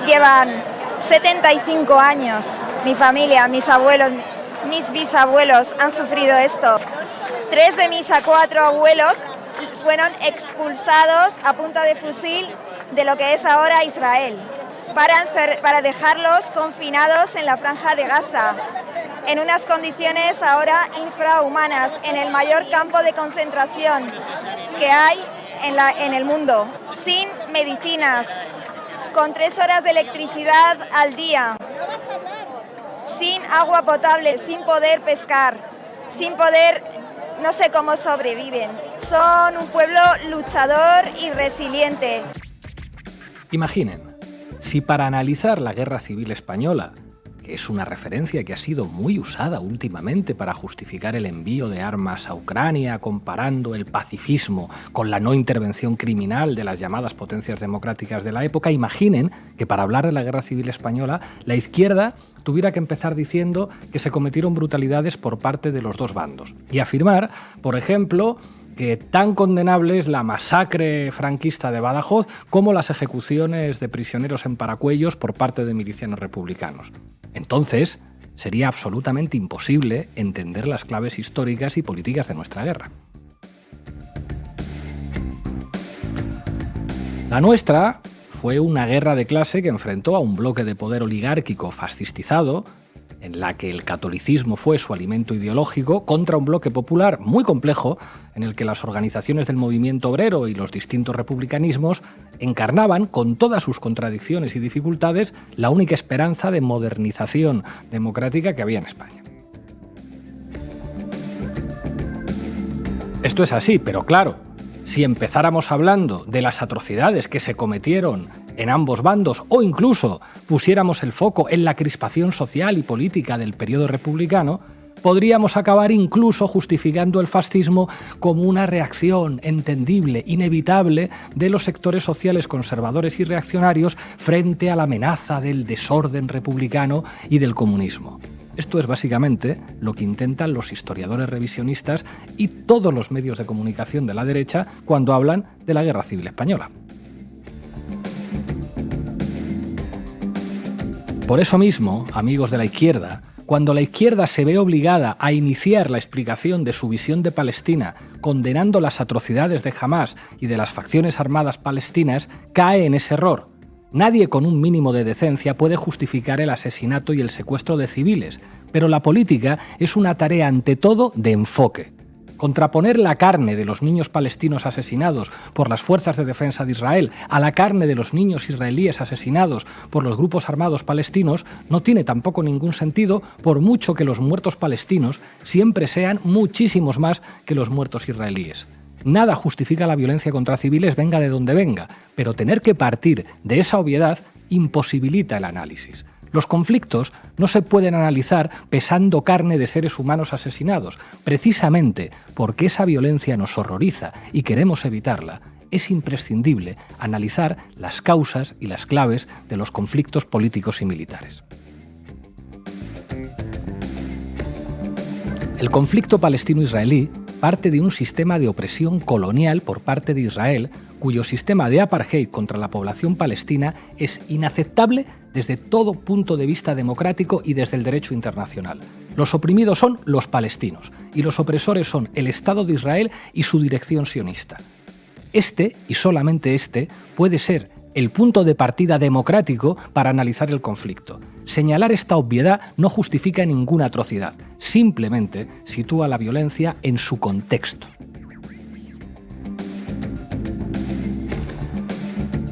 llevan 75 años. Mi familia, mis abuelos, mis bisabuelos han sufrido esto. 3 de mis 4 abuelos fueron expulsados a punta de fusil de lo que es ahora Israel, para dejarlos confinados en la Franja de Gaza, en unas condiciones ahora infrahumanas, en el mayor campo de concentración que hay en el mundo, sin medicinas, con 3 horas de electricidad al día, sin agua potable, sin poder pescar, sin poder, no sé cómo sobreviven. Son un pueblo luchador y resiliente. Imaginen, si para analizar la Guerra Civil Española, que es una referencia que ha sido muy usada últimamente para justificar el envío de armas a Ucrania, comparando el pacifismo con la no intervención criminal de las llamadas potencias democráticas de la época, imaginen que para hablar de la Guerra Civil Española, la izquierda tuviera que empezar diciendo que se cometieron brutalidades por parte de los dos bandos y afirmar, por ejemplo, que tan condenable es la masacre franquista de Badajoz como las ejecuciones de prisioneros en Paracuellos por parte de milicianos republicanos. Entonces, sería absolutamente imposible entender las claves históricas y políticas de nuestra guerra. La nuestra fue una guerra de clase que enfrentó a un bloque de poder oligárquico fascistizado, en la que el catolicismo fue su alimento ideológico, contra un bloque popular muy complejo, en el que las organizaciones del movimiento obrero y los distintos republicanismos encarnaban, con todas sus contradicciones y dificultades, la única esperanza de modernización democrática que había en España. Esto es así, pero claro, si empezáramos hablando de las atrocidades que se cometieron en ambos bandos o incluso pusiéramos el foco en la crispación social y política del periodo republicano, podríamos acabar incluso justificando el fascismo como una reacción entendible, inevitable, de los sectores sociales conservadores y reaccionarios frente a la amenaza del desorden republicano y del comunismo. Esto es básicamente lo que intentan los historiadores revisionistas y todos los medios de comunicación de la derecha cuando hablan de la Guerra Civil Española. Por eso mismo, amigos de la izquierda, cuando la izquierda se ve obligada a iniciar la explicación de su visión de Palestina condenando las atrocidades de Hamás y de las facciones armadas palestinas, cae en ese error. Nadie con un mínimo de decencia puede justificar el asesinato y el secuestro de civiles, pero la política es una tarea ante todo de enfoque. Contraponer la carne de los niños palestinos asesinados por las fuerzas de defensa de Israel a la carne de los niños israelíes asesinados por los grupos armados palestinos no tiene tampoco ningún sentido, por mucho que los muertos palestinos siempre sean muchísimos más que los muertos israelíes. Nada justifica la violencia contra civiles, venga de donde venga, pero tener que partir de esa obviedad imposibilita el análisis. Los conflictos no se pueden analizar pesando carne de seres humanos asesinados. Precisamente porque esa violencia nos horroriza y queremos evitarla, es imprescindible analizar las causas y las claves de los conflictos políticos y militares. El conflicto palestino-israelí parte de un sistema de opresión colonial por parte de Israel, cuyo sistema de apartheid contra la población palestina es inaceptable desde todo punto de vista democrático y desde el derecho internacional. Los oprimidos son los palestinos y los opresores son el Estado de Israel y su dirección sionista. Este, y solamente este, puede ser el punto de partida democrático para analizar el conflicto. Señalar esta obviedad no justifica ninguna atrocidad, simplemente sitúa la violencia en su contexto.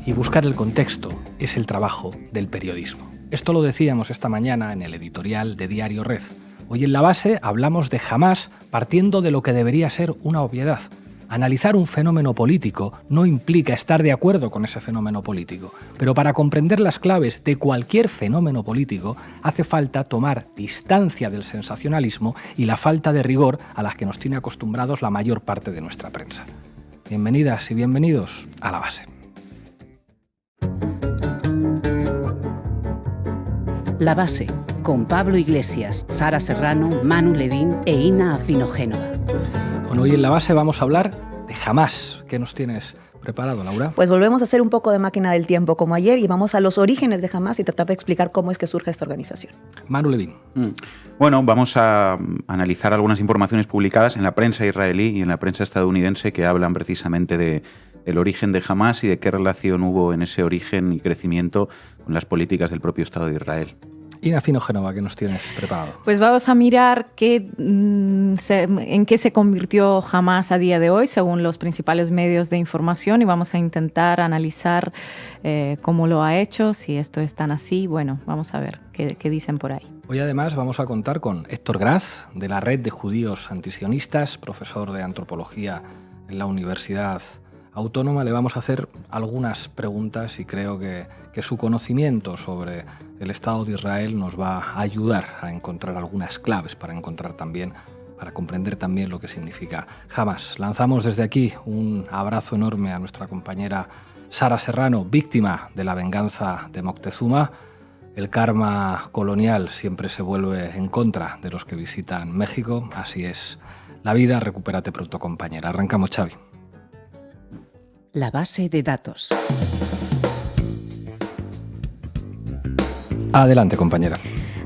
Y buscar el contexto es el trabajo del periodismo. Esto lo decíamos esta mañana en el editorial de Diario Red. Hoy en La Base hablamos de Hamás partiendo de lo que debería ser una obviedad. Analizar un fenómeno político no implica estar de acuerdo con ese fenómeno político, pero para comprender las claves de cualquier fenómeno político hace falta tomar distancia del sensacionalismo y la falta de rigor a las que nos tiene acostumbrados la mayor parte de nuestra prensa. Bienvenidas y bienvenidos a La Base. La Base, con Pablo Iglesias, Sara Serrano, Manu Levín e Ina Afino Génova. Bueno, hoy en La Base vamos a hablar de Hamás. ¿Qué nos tienes ¿Preparado, Laura? Pues volvemos a hacer un poco de máquina del tiempo como ayer y vamos a los orígenes de Hamás y tratar de explicar cómo es que surge esta organización. Manu Levin. Bueno, vamos a analizar algunas informaciones publicadas en la prensa israelí y en la prensa estadounidense que hablan precisamente del origen de Hamás y de qué relación hubo en ese origen y crecimiento con las políticas del propio Estado de Israel. Ina Fino Génova, ¿qué nos tienes preparado? Pues vamos a mirar en qué se convirtió Hamás a día de hoy, según los principales medios de información, y vamos a intentar analizar cómo lo ha hecho, si esto es tan así. Bueno, vamos a ver qué dicen por ahí. Hoy además vamos a contar con Héctor Graz, de la Red de Judíos Antisionistas, profesor de antropología en la Universidad Autónoma. Le vamos a hacer algunas preguntas y creo que su conocimiento sobre el Estado de Israel nos va a ayudar a encontrar algunas claves para comprender también lo que significa Hamás. Lanzamos desde aquí un abrazo enorme a nuestra compañera Sara Serrano, víctima de la venganza de Moctezuma. El karma colonial siempre se vuelve en contra de los que visitan México. Así es la vida. Recupérate pronto, compañera. Arrancamos, Xavi. La base de datos. Adelante, compañera.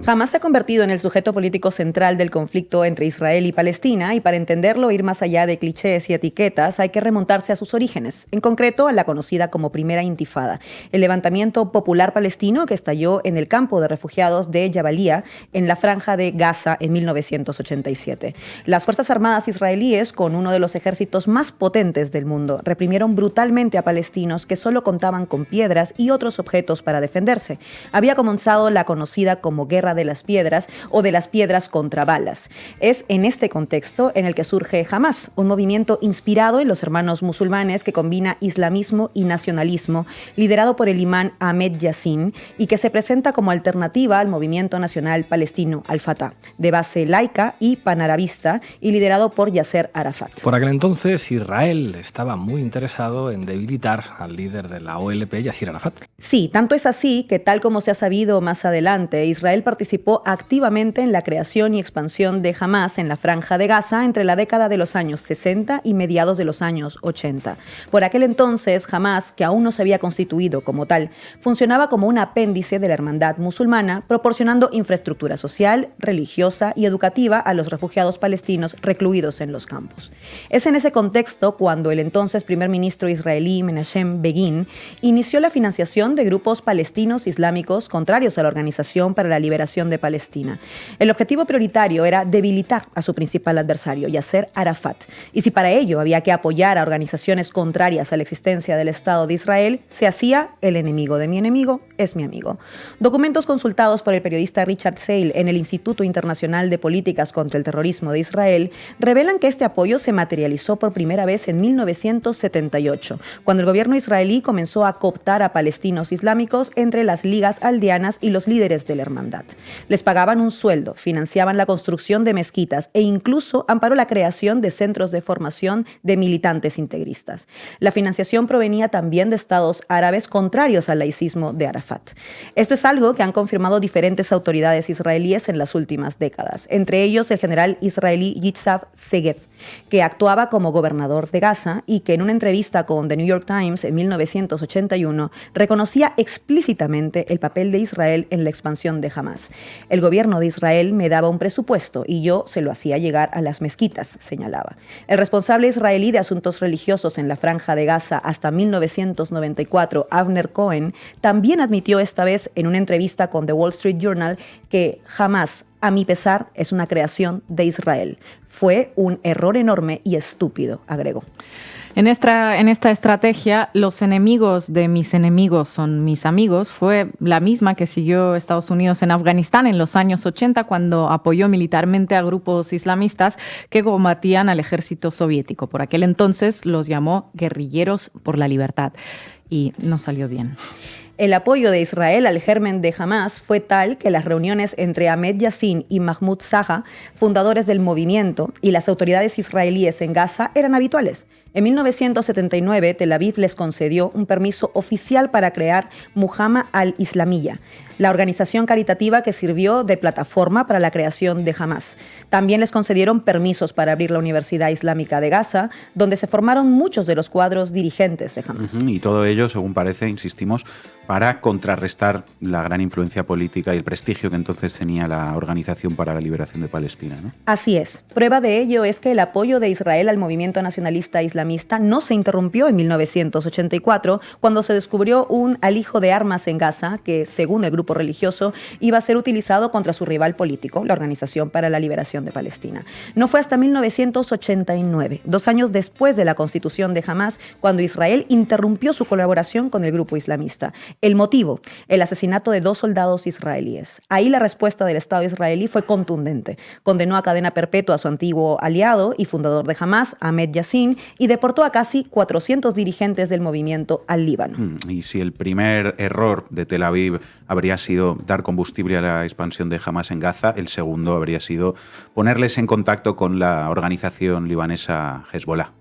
Hamás se ha convertido en el sujeto político central del conflicto entre Israel y Palestina, y para entenderlo, ir más allá de clichés y etiquetas, hay que remontarse a sus orígenes, en concreto a la conocida como Primera Intifada, el levantamiento popular palestino que estalló en el campo de refugiados de Jabalía, en la franja de Gaza, en 1987. Las Fuerzas Armadas israelíes, con uno de los ejércitos más potentes del mundo, reprimieron brutalmente a palestinos que solo contaban con piedras y otros objetos para defenderse. Había comenzado la conocida como Guerra de las Piedras o de las piedras contra balas. Es en este contexto en el que surge Hamás, un movimiento inspirado en los hermanos musulmanes que combina islamismo y nacionalismo, liderado por el imán Ahmed Yassin y que se presenta como alternativa al movimiento nacional palestino Al-Fatah, de base laica y panarabista y liderado por Yasser Arafat. Por aquel entonces, Israel estaba muy interesado en debilitar al líder de la OLP, Yasser Arafat. Sí, tanto es así que, tal como se ha sabido más adelante, Israel participó activamente en la creación y expansión de Hamás en la Franja de Gaza entre la década de los años 60 y mediados de los años 80. Por aquel entonces, Hamás, que aún no se había constituido como tal, funcionaba como un apéndice de la hermandad musulmana, proporcionando infraestructura social, religiosa y educativa a los refugiados palestinos recluidos en los campos. Es en ese contexto cuando el entonces primer ministro israelí Menachem Begin inició la financiación de grupos palestinos islámicos contrarios a la Organización para la Liberación de Palestina. El objetivo prioritario era debilitar a su principal adversario, Yasser Arafat. Y si para ello había que apoyar a organizaciones contrarias a la existencia del Estado de Israel, se hacía el enemigo de mi enemigo es mi amigo. Documentos consultados por el periodista Richard Seil en el Instituto Internacional de Políticas contra el Terrorismo de Israel revelan que este apoyo se materializó por primera vez en 1978, cuando el gobierno israelí comenzó a cooptar a palestinos islámicos entre las ligas aldeanas y los líderes de la hermandad. Les pagaban un sueldo, financiaban la construcción de mezquitas e incluso amparó la creación de centros de formación de militantes integristas. La financiación provenía también de estados árabes contrarios al laicismo de Arafat. Esto es algo que han confirmado diferentes autoridades israelíes en las últimas décadas, entre ellos el general israelí Yitzhak Segev, que actuaba como gobernador de Gaza y que en una entrevista con The New York Times en 1981 reconocía explícitamente el papel de Israel en la expansión de Hamás. El gobierno de Israel me daba un presupuesto y yo se lo hacía llegar a las mezquitas, señalaba. El responsable israelí de asuntos religiosos en la Franja de Gaza hasta 1994, Avner Cohen, también admitió esta vez en una entrevista con The Wall Street Journal que Hamás, a mi pesar, es una creación de Israel. Fue un error enorme y estúpido, agregó. En esta estrategia, los enemigos de mis enemigos son mis amigos, fue la misma que siguió Estados Unidos en Afganistán en los años 80, cuando apoyó militarmente a grupos islamistas que combatían al ejército soviético. Por aquel entonces los llamó guerrilleros por la libertad y no salió bien. El apoyo de Israel al germen de Hamás fue tal que las reuniones entre Ahmed Yassin y Mahmoud Saha, fundadores del movimiento, y las autoridades israelíes en Gaza eran habituales. En 1979, Tel Aviv les concedió un permiso oficial para crear Muhammad al-Islamiyya, la organización caritativa que sirvió de plataforma para la creación de Hamas. También les concedieron permisos para abrir la Universidad Islámica de Gaza, donde se formaron muchos de los cuadros dirigentes de Hamas. Y todo ello, según parece, insistimos, para contrarrestar la gran influencia política y el prestigio que entonces tenía la Organización para la Liberación de Palestina, ¿no? Así es. Prueba de ello es que el apoyo de Israel al movimiento nacionalista islamista no se interrumpió en 1984, cuando se descubrió un alijo de armas en Gaza que, según el grupo religioso, iba a ser utilizado contra su rival político, la Organización para la Liberación de Palestina. No fue hasta 1989, 2 años después de la constitución de Hamas, cuando Israel interrumpió su colaboración con el grupo islamista. El motivo, el asesinato de 2 soldados israelíes. Ahí la respuesta del Estado israelí fue contundente. Condenó a cadena perpetua a su antiguo aliado y fundador de Hamas, Ahmed Yassin, y deportó a casi 400 dirigentes del movimiento al Líbano. Y si el primer error de Tel Aviv habría sido dar combustible a la expansión de Hamas en Gaza, el segundo habría sido ponerles en contacto con la organización libanesa Hezbollah.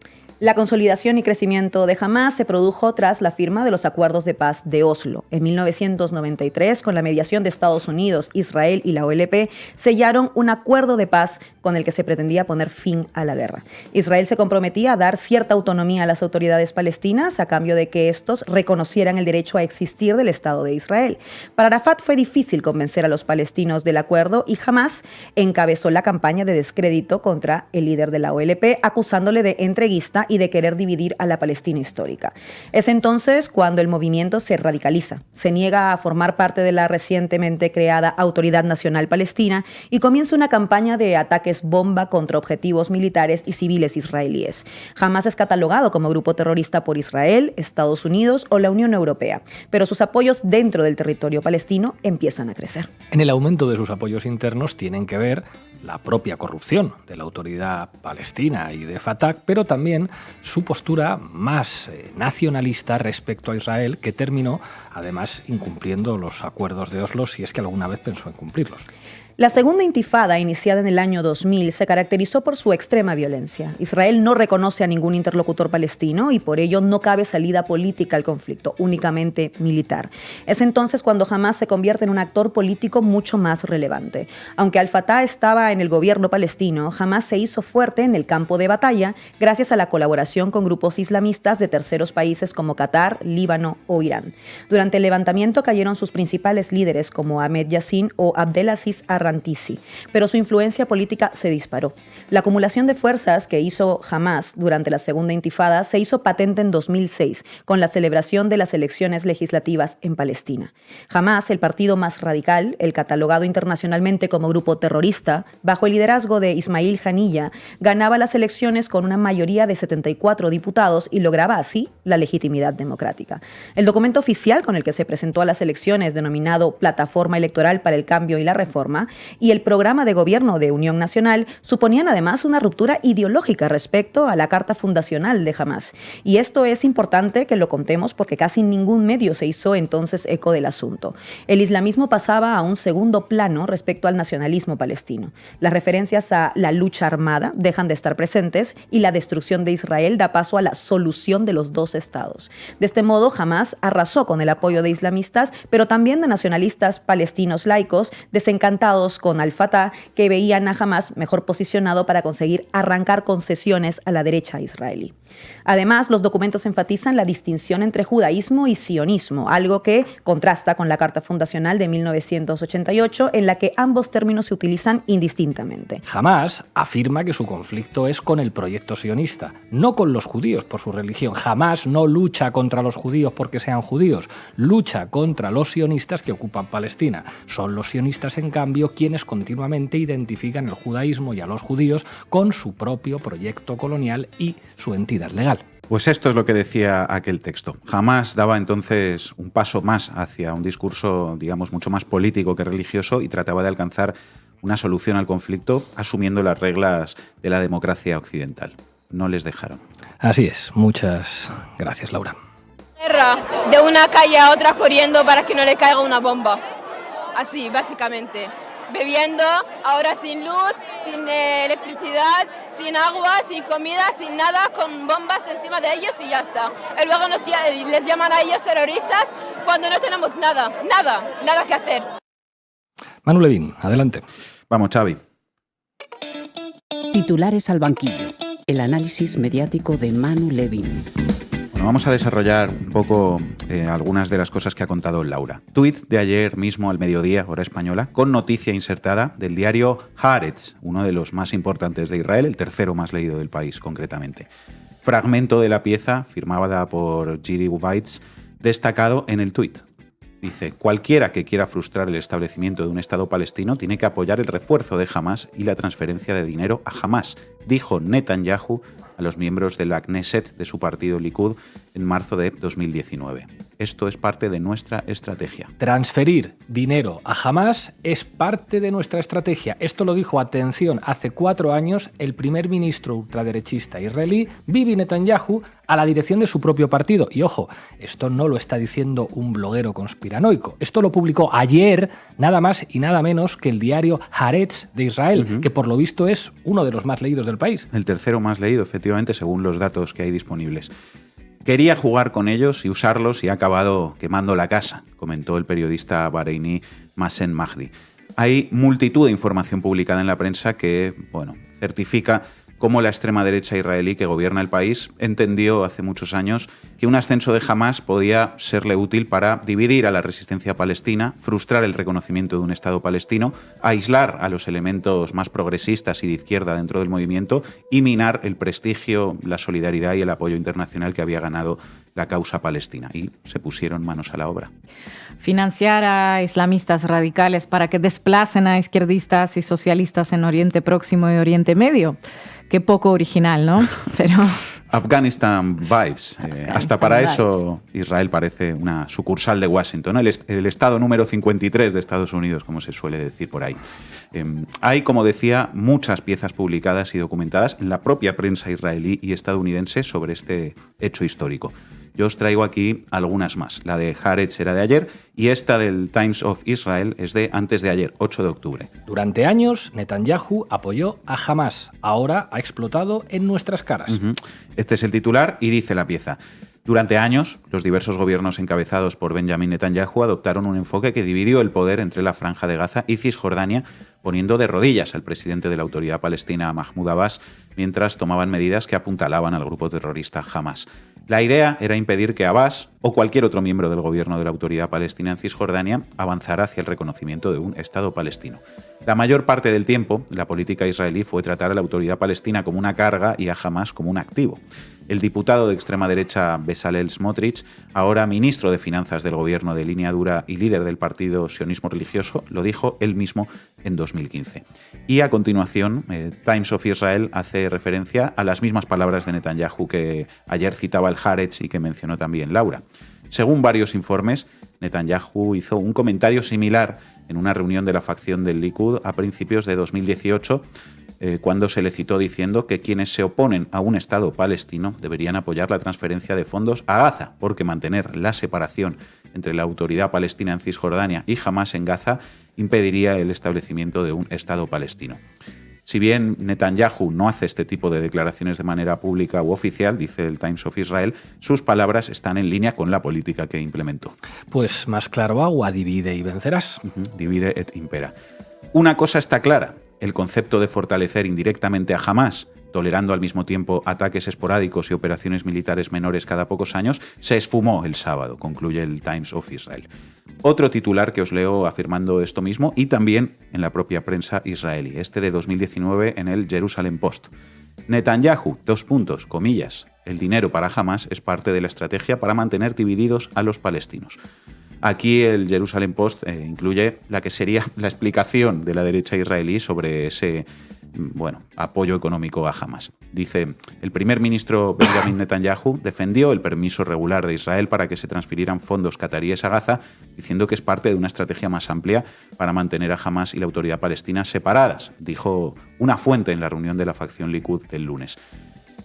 La consolidación y crecimiento de Hamas se produjo tras la firma de los acuerdos de paz de Oslo. En 1993, con la mediación de Estados Unidos, Israel y la OLP, sellaron un acuerdo de paz con el que se pretendía poner fin a la guerra. Israel se comprometía a dar cierta autonomía a las autoridades palestinas a cambio de que estos reconocieran el derecho a existir del Estado de Israel. Para Arafat fue difícil convencer a los palestinos del acuerdo y Hamas encabezó la campaña de descrédito contra el líder de la OLP, acusándole de entreguista y de querer dividir a la Palestina histórica. Es entonces cuando el movimiento se radicaliza, se niega a formar parte de la recientemente creada Autoridad Nacional Palestina y comienza una campaña de ataques bomba contra objetivos militares y civiles israelíes. Hamas es catalogado como grupo terrorista por Israel, Estados Unidos o la Unión Europea, pero sus apoyos dentro del territorio palestino empiezan a crecer. En el aumento de sus apoyos internos tienen que ver la propia corrupción de la autoridad palestina y de Fatah, pero también su postura más nacionalista respecto a Israel, que terminó, además, incumpliendo los acuerdos de Oslo, si es que alguna vez pensó en cumplirlos. La segunda intifada, iniciada en el año 2000, se caracterizó por su extrema violencia. Israel no reconoce a ningún interlocutor palestino y por ello no cabe salida política al conflicto, únicamente militar. Es entonces cuando Hamas se convierte en un actor político mucho más relevante. Aunque Al-Fatah estaba en el gobierno palestino, Hamas se hizo fuerte en el campo de batalla gracias a la colaboración con grupos islamistas de terceros países como Qatar, Líbano o Irán. Durante el levantamiento cayeron sus principales líderes como Ahmed Yassin o Abdelaziz Rantisi, pero su influencia política se disparó. La acumulación de fuerzas que hizo Hamas durante la segunda intifada se hizo patente en 2006 con la celebración de las elecciones legislativas en Palestina. Hamas, el partido más radical, el catalogado internacionalmente como grupo terrorista, bajo el liderazgo de Ismail Haniyeh, ganaba las elecciones con una mayoría de 74 diputados y lograba así la legitimidad democrática. El documento oficial con el que se presentó a las elecciones, denominado Plataforma Electoral para el Cambio y la Reforma, y el programa de gobierno de Unión Nacional suponían además una ruptura ideológica respecto a la carta fundacional de Hamas. Y esto es importante que lo contemos porque casi ningún medio se hizo entonces eco del asunto. El islamismo pasaba a un segundo plano respecto al nacionalismo palestino. Las referencias a la lucha armada dejan de estar presentes y la destrucción de Israel da paso a la solución de los dos estados. De este modo, Hamas arrasó con el apoyo de islamistas, pero también de nacionalistas palestinos laicos desencantados con Al-Fatah, que veían a Hamas mejor posicionado para conseguir arrancar concesiones a la derecha israelí. Además, los documentos enfatizan la distinción entre judaísmo y sionismo, algo que contrasta con la Carta Fundacional de 1988, en la que ambos términos se utilizan indistintamente. Hamas afirma que su conflicto es con el proyecto sionista, no con los judíos por su religión. Hamas no lucha contra los judíos porque sean judíos, lucha contra los sionistas que ocupan Palestina. Son los sionistas, en cambio, quienes continuamente identifican el judaísmo y a los judíos con su propio proyecto colonial y su entidad legal. Pues esto es lo que decía aquel texto. Hamas daba entonces un paso más hacia un discurso, digamos, mucho más político que religioso y trataba de alcanzar una solución al conflicto asumiendo las reglas de la democracia occidental. No les dejaron. Así es. Muchas gracias, Laura. Guerra de una calle a otra corriendo para que no le caiga una bomba. Así, básicamente. bebiendo, ahora sin luz, sin electricidad, sin agua, sin comida, sin nada, con bombas encima de ellos y ya está. Y luego les llaman a ellos terroristas cuando no tenemos nada que hacer. Manu Levin, adelante. Vamos, Xavi. Titulares al banquillo. El análisis mediático de Manu Levin. Bueno, vamos a desarrollar un poco algunas de las cosas que ha contado Laura. Tuit de ayer mismo al mediodía, hora española, con noticia insertada del diario Haaretz, uno de los más importantes de Israel, el tercero más leído del país concretamente. Fragmento de la pieza, firmada por Gidi Weitz, destacado en el tuit. Dice, cualquiera que quiera frustrar el establecimiento de un Estado palestino tiene que apoyar el refuerzo de Hamás y la transferencia de dinero a Hamás, dijo Netanyahu a los miembros de la Knesset de su partido Likud en marzo de 2019. Esto es parte de nuestra estrategia. Transferir dinero a Hamás es parte de nuestra estrategia. Esto lo dijo, atención, hace 4 años el primer ministro ultraderechista israelí, Bibi Netanyahu, a la dirección de su propio partido. Y ojo, esto no lo está diciendo un bloguero conspiranoico. Esto lo publicó ayer nada más y nada menos que el diario Haaretz de Israel, que por lo visto es uno de los más leídos del país. El tercero más leído, efectivamente, según los datos que hay disponibles. Quería jugar con ellos y usarlos y ha acabado quemando la casa, comentó el periodista bareiní Masen Mahdi. Hay multitud de información publicada en la prensa que, certifica cómo la extrema derecha israelí que gobierna el país entendió hace muchos años que un ascenso de Hamás podía serle útil para dividir a la resistencia palestina, frustrar el reconocimiento de un Estado palestino, aislar a los elementos más progresistas y de izquierda dentro del movimiento y minar el prestigio, la solidaridad y el apoyo internacional que había ganado la causa palestina. Y se pusieron manos a la obra. Financiar a islamistas radicales para que desplacen a izquierdistas y socialistas en Oriente Próximo y Oriente Medio. Qué poco original, ¿no? Pero... Afghanistan vibes. Hasta para eso Israel parece una sucursal de Washington, ¿no? El estado número 53 de Estados Unidos, como se suele decir por ahí. Hay, como decía, muchas piezas publicadas y documentadas en la propia prensa israelí y estadounidense sobre este hecho histórico. Yo os traigo aquí algunas más. La de Haaretz era de ayer y esta del Times of Israel es de antes de ayer, 8 de octubre. Durante años, Netanyahu apoyó a Hamás. Ahora ha explotado en nuestras caras. Este es el titular y dice la pieza. Durante años, los diversos gobiernos encabezados por Benjamin Netanyahu adoptaron un enfoque que dividió el poder entre la Franja de Gaza y Cisjordania, poniendo de rodillas al presidente de la Autoridad Palestina, Mahmoud Abbas, mientras tomaban medidas que apuntalaban al grupo terrorista Hamás. La idea era impedir que Abbas o cualquier otro miembro del gobierno de la Autoridad Palestina en Cisjordania avanzara hacia el reconocimiento de un Estado palestino. La mayor parte del tiempo, la política israelí fue tratar a la Autoridad Palestina como una carga y a Hamás como un activo. El diputado de extrema derecha Bezalel Smotrich, ahora ministro de Finanzas del gobierno de línea dura y líder del partido sionismo religioso, lo dijo él mismo en 2015. Y a continuación, Times of Israel hace referencia a las mismas palabras de Netanyahu que ayer citaba el Haaretz y que mencionó también Laura. Según varios informes, Netanyahu hizo un comentario similar en una reunión de la facción del Likud a principios de 2018, cuando se le citó diciendo que quienes se oponen a un Estado palestino deberían apoyar la transferencia de fondos a Gaza, porque mantener la separación entre la Autoridad Palestina en Cisjordania y Hamás en Gaza impediría el establecimiento de un Estado palestino. Si bien Netanyahu no hace este tipo de declaraciones de manera pública u oficial, dice el Times of Israel, sus palabras están en línea con la política que implementó. Pues más claro agua, divide y vencerás. Divide et impera. Una cosa está clara, el concepto de fortalecer indirectamente a Hamás, tolerando al mismo tiempo ataques esporádicos y operaciones militares menores cada pocos años, se esfumó el sábado, concluye el Times of Israel. Otro titular que os leo afirmando esto mismo y también en la propia prensa israelí, este de 2019 en el Jerusalem Post. Netanyahu, comillas, el dinero para Hamás es parte de la estrategia para mantener divididos a los palestinos. Aquí el Jerusalem Post incluye la que sería la explicación de la derecha israelí sobre ese apoyo económico a Hamás. Dice, el primer ministro Benjamin Netanyahu defendió el permiso regular de Israel para que se transfirieran fondos cataríes a Gaza, diciendo que es parte de una estrategia más amplia para mantener a Hamás y la Autoridad Palestina separadas, dijo una fuente en la reunión de la facción Likud del lunes.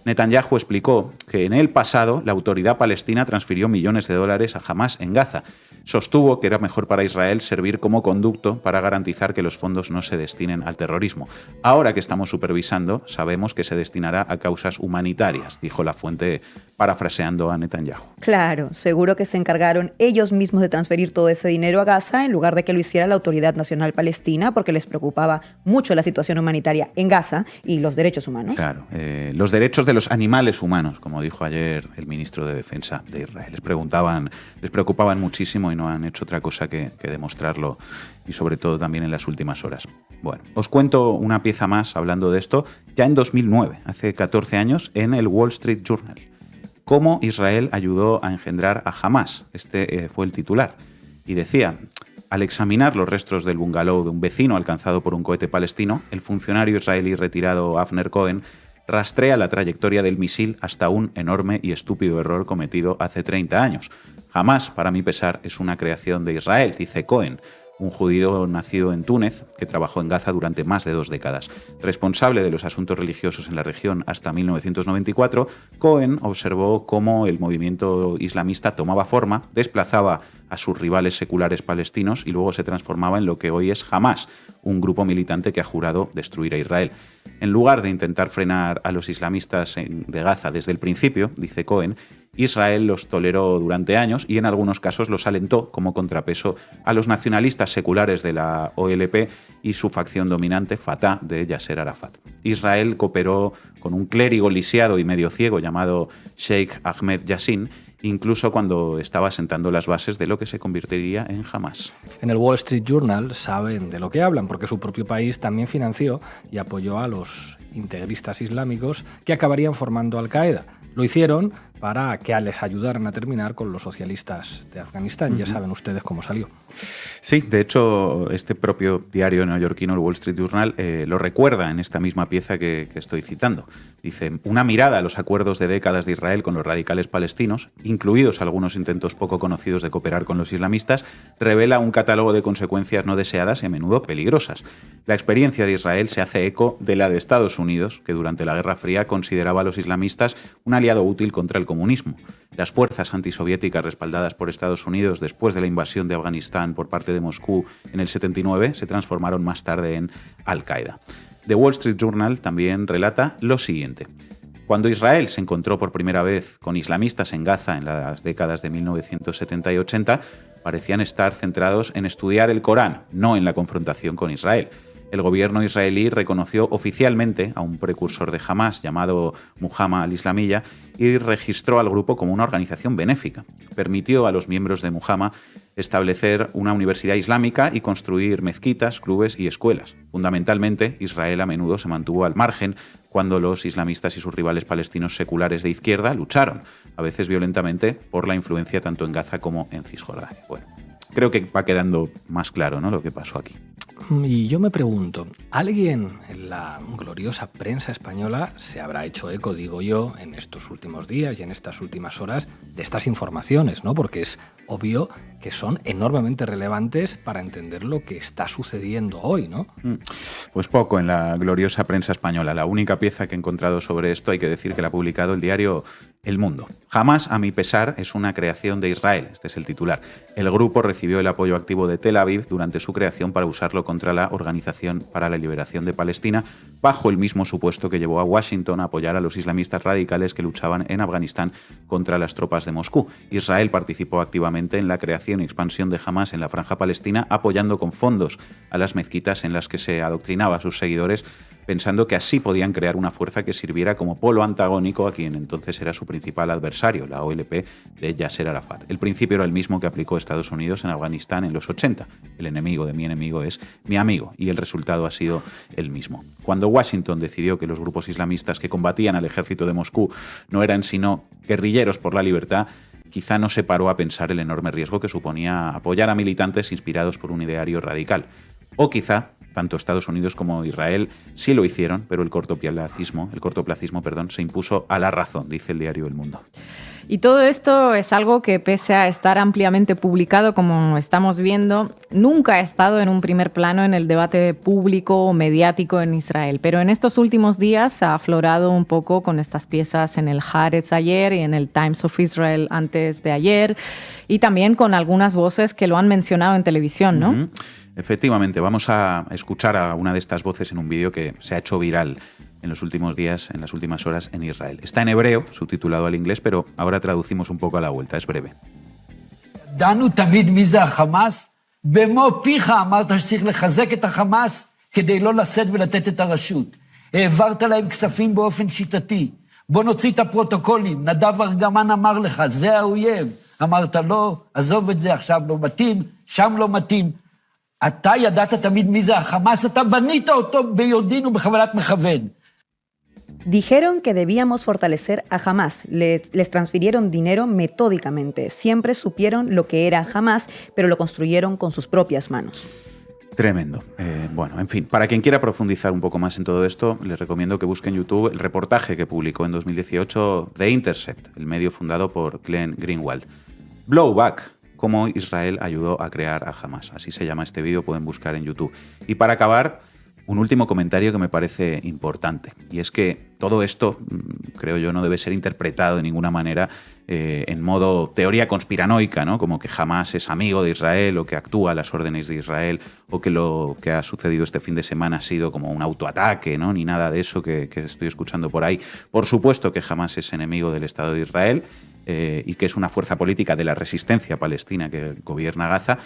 Netanyahu explicó que en el pasado la autoridad palestina transfirió millones de dólares a Hamás en Gaza. Sostuvo que era mejor para Israel servir como conducto para garantizar que los fondos no se destinen al terrorismo. Ahora que estamos supervisando, sabemos que se destinará a causas humanitarias, dijo la fuente parafraseando a Netanyahu. Claro, seguro que se encargaron ellos mismos de transferir todo ese dinero a Gaza en lugar de que lo hiciera la Autoridad Nacional Palestina, porque les preocupaba mucho la situación humanitaria en Gaza y los derechos humanos. Claro, los derechos de los animales humanos, como dijo ayer el ministro de Defensa de Israel. Les preocupaban muchísimo y no han hecho otra cosa que demostrarlo, y sobre todo también en las últimas horas. Bueno, os cuento una pieza más hablando de esto, ya en 2009, hace 14 años, en el Wall Street Journal. Cómo Israel ayudó a engendrar a Hamás. Fue el titular. Y decía: al examinar los restos del bungalow de un vecino alcanzado por un cohete palestino, el funcionario israelí retirado Avner Cohen rastrea la trayectoria del misil hasta un enorme y estúpido error cometido hace 30 años. Hamás, para mi pesar, es una creación de Israel, dice Cohen, un judío nacido en Túnez que trabajó en Gaza durante más de 2 décadas. Responsable de los asuntos religiosos en la región hasta 1994, Cohen observó cómo el movimiento islamista tomaba forma, desplazaba a sus rivales seculares palestinos y luego se transformaba en lo que hoy es Hamás, un grupo militante que ha jurado destruir a Israel. En lugar de intentar frenar a los islamistas de Gaza desde el principio, dice Cohen, Israel los toleró durante años y en algunos casos los alentó como contrapeso a los nacionalistas seculares de la OLP y su facción dominante, Fatah, de Yasser Arafat. Israel cooperó con un clérigo lisiado y medio ciego llamado Sheikh Ahmed Yassin, incluso cuando estaba sentando las bases de lo que se convertiría en Hamás. En el Wall Street Journal saben de lo que hablan, porque su propio país también financió y apoyó a los integristas islámicos que acabarían formando Al-Qaeda. Lo hicieron para que les ayudaran a terminar con los socialistas de Afganistán. Ya saben ustedes cómo salió. Sí, de hecho, este propio diario neoyorquino, el Wall Street Journal, lo recuerda en esta misma pieza que estoy citando. Dice: una mirada a los acuerdos de décadas de Israel con los radicales palestinos, incluidos algunos intentos poco conocidos de cooperar con los islamistas, revela un catálogo de consecuencias no deseadas y a menudo peligrosas. La experiencia de Israel se hace eco de la de Estados Unidos, que durante la Guerra Fría consideraba a los islamistas un aliado útil contra el comunismo. Las fuerzas antisoviéticas respaldadas por Estados Unidos después de la invasión de Afganistán por parte de Moscú en el 79 se transformaron más tarde en Al-Qaeda. The Wall Street Journal también relata lo siguiente. Cuando Israel se encontró por primera vez con islamistas en Gaza en las décadas de 1970 y 80, parecían estar centrados en estudiar el Corán, no en la confrontación con Israel. El gobierno israelí reconoció oficialmente a un precursor de Hamás llamado Muhammad al-Islamiyya y registró al grupo como una organización benéfica. Permitió a los miembros de Muhammad establecer una universidad islámica y construir mezquitas, clubes y escuelas. Fundamentalmente, Israel a menudo se mantuvo al margen cuando los islamistas y sus rivales palestinos seculares de izquierda lucharon, a veces violentamente, por la influencia tanto en Gaza como en Cisjordania. Bueno, creo que va quedando más claro, ¿no?, lo que pasó aquí. Y yo me pregunto, ¿alguien en la gloriosa prensa española se habrá hecho eco, digo yo, en estos últimos días y en estas últimas horas de estas informaciones, ¿no? Porque es obvio que son enormemente relevantes para entender lo que está sucediendo hoy, ¿no? Pues poco en la gloriosa prensa española. La única pieza que he encontrado sobre esto hay que decir que la ha publicado el diario El Mundo. Hamás, a mi pesar, es una creación de Israel. Este es el titular. El grupo recibió el apoyo activo de Tel Aviv durante su creación para usarlo contra la Organización para la Liberación de Palestina, bajo el mismo supuesto que llevó a Washington a apoyar a los islamistas radicales que luchaban en Afganistán contra las tropas de Moscú. Israel participó activamente en la creación y expansión de Hamás en la Franja Palestina, apoyando con fondos a las mezquitas en las que se adoctrinaba a sus seguidores, pensando que así podían crear una fuerza que sirviera como polo antagónico a quien entonces era su principal adversario, la OLP de Yasser Arafat. El principio era el mismo que aplicó Estados Unidos en Afganistán en los 80. El enemigo de mi enemigo es mi amigo, y el resultado ha sido el mismo. Cuando Washington decidió que los grupos islamistas que combatían al ejército de Moscú no eran sino guerrilleros por la libertad, quizá no se paró a pensar el enorme riesgo que suponía apoyar a militantes inspirados por un ideario radical. O quizá tanto Estados Unidos como Israel sí lo hicieron, pero el cortoplacismo, se impuso a la razón, dice el diario El Mundo. Y todo esto es algo que, pese a estar ampliamente publicado, como estamos viendo, nunca ha estado en un primer plano en el debate público o mediático en Israel. Pero en estos últimos días ha aflorado un poco con estas piezas en el Haaretz ayer y en el Times of Israel antes de ayer, y también con algunas voces que lo han mencionado en televisión, ¿no? Uh-huh. Efectivamente, vamos a escuchar a una de estas voces en un vídeo que se ha hecho viral en los últimos días, en las últimas horas en Israel. Está en hebreo, subtitulado al inglés, pero ahora traducimos un poco a la vuelta, es breve. דנו תמיד מי זה החמאס, במו פיך אמרת שצריך לחזק את החמאס כדי לא לשאת ולתת את הרשות. העברת להם כספים באופן שיטתי. בוא נוציא את הפרוטוקולים, נדב ארגמן אמר לך, זה האויב. אמרת לא, עזוב את זה, עכשיו לא מתאים, שם לא מתאים. אתה ידעת תמיד מי זה החמאס, אתה בנית אותו ביודעין ובכוונת מכוון. Dijeron que debíamos fortalecer a Hamás. Les transfirieron dinero metódicamente. Siempre supieron lo que era Hamás, pero lo construyeron con sus propias manos. Tremendo. Bueno, en fin, para quien quiera profundizar un poco más en todo esto, les recomiendo que busquen en YouTube el reportaje que publicó en 2018 The Intercept, el medio fundado por Glenn Greenwald. Blowback, cómo Israel ayudó a crear a Hamás. Así se llama este vídeo, pueden buscar en YouTube. Y para acabar, un último comentario que me parece importante, y es que todo esto, creo yo, no debe ser interpretado de ninguna manera en modo teoría conspiranoica, ¿no? Como que Hamás es amigo de Israel o que actúa a las órdenes de Israel o que lo que ha sucedido este fin de semana ha sido como un autoataque, ¿no? Ni nada de eso que estoy escuchando por ahí. Por supuesto que Hamás es enemigo del Estado de Israel, y que es una fuerza política de la resistencia palestina que gobierna Gaza,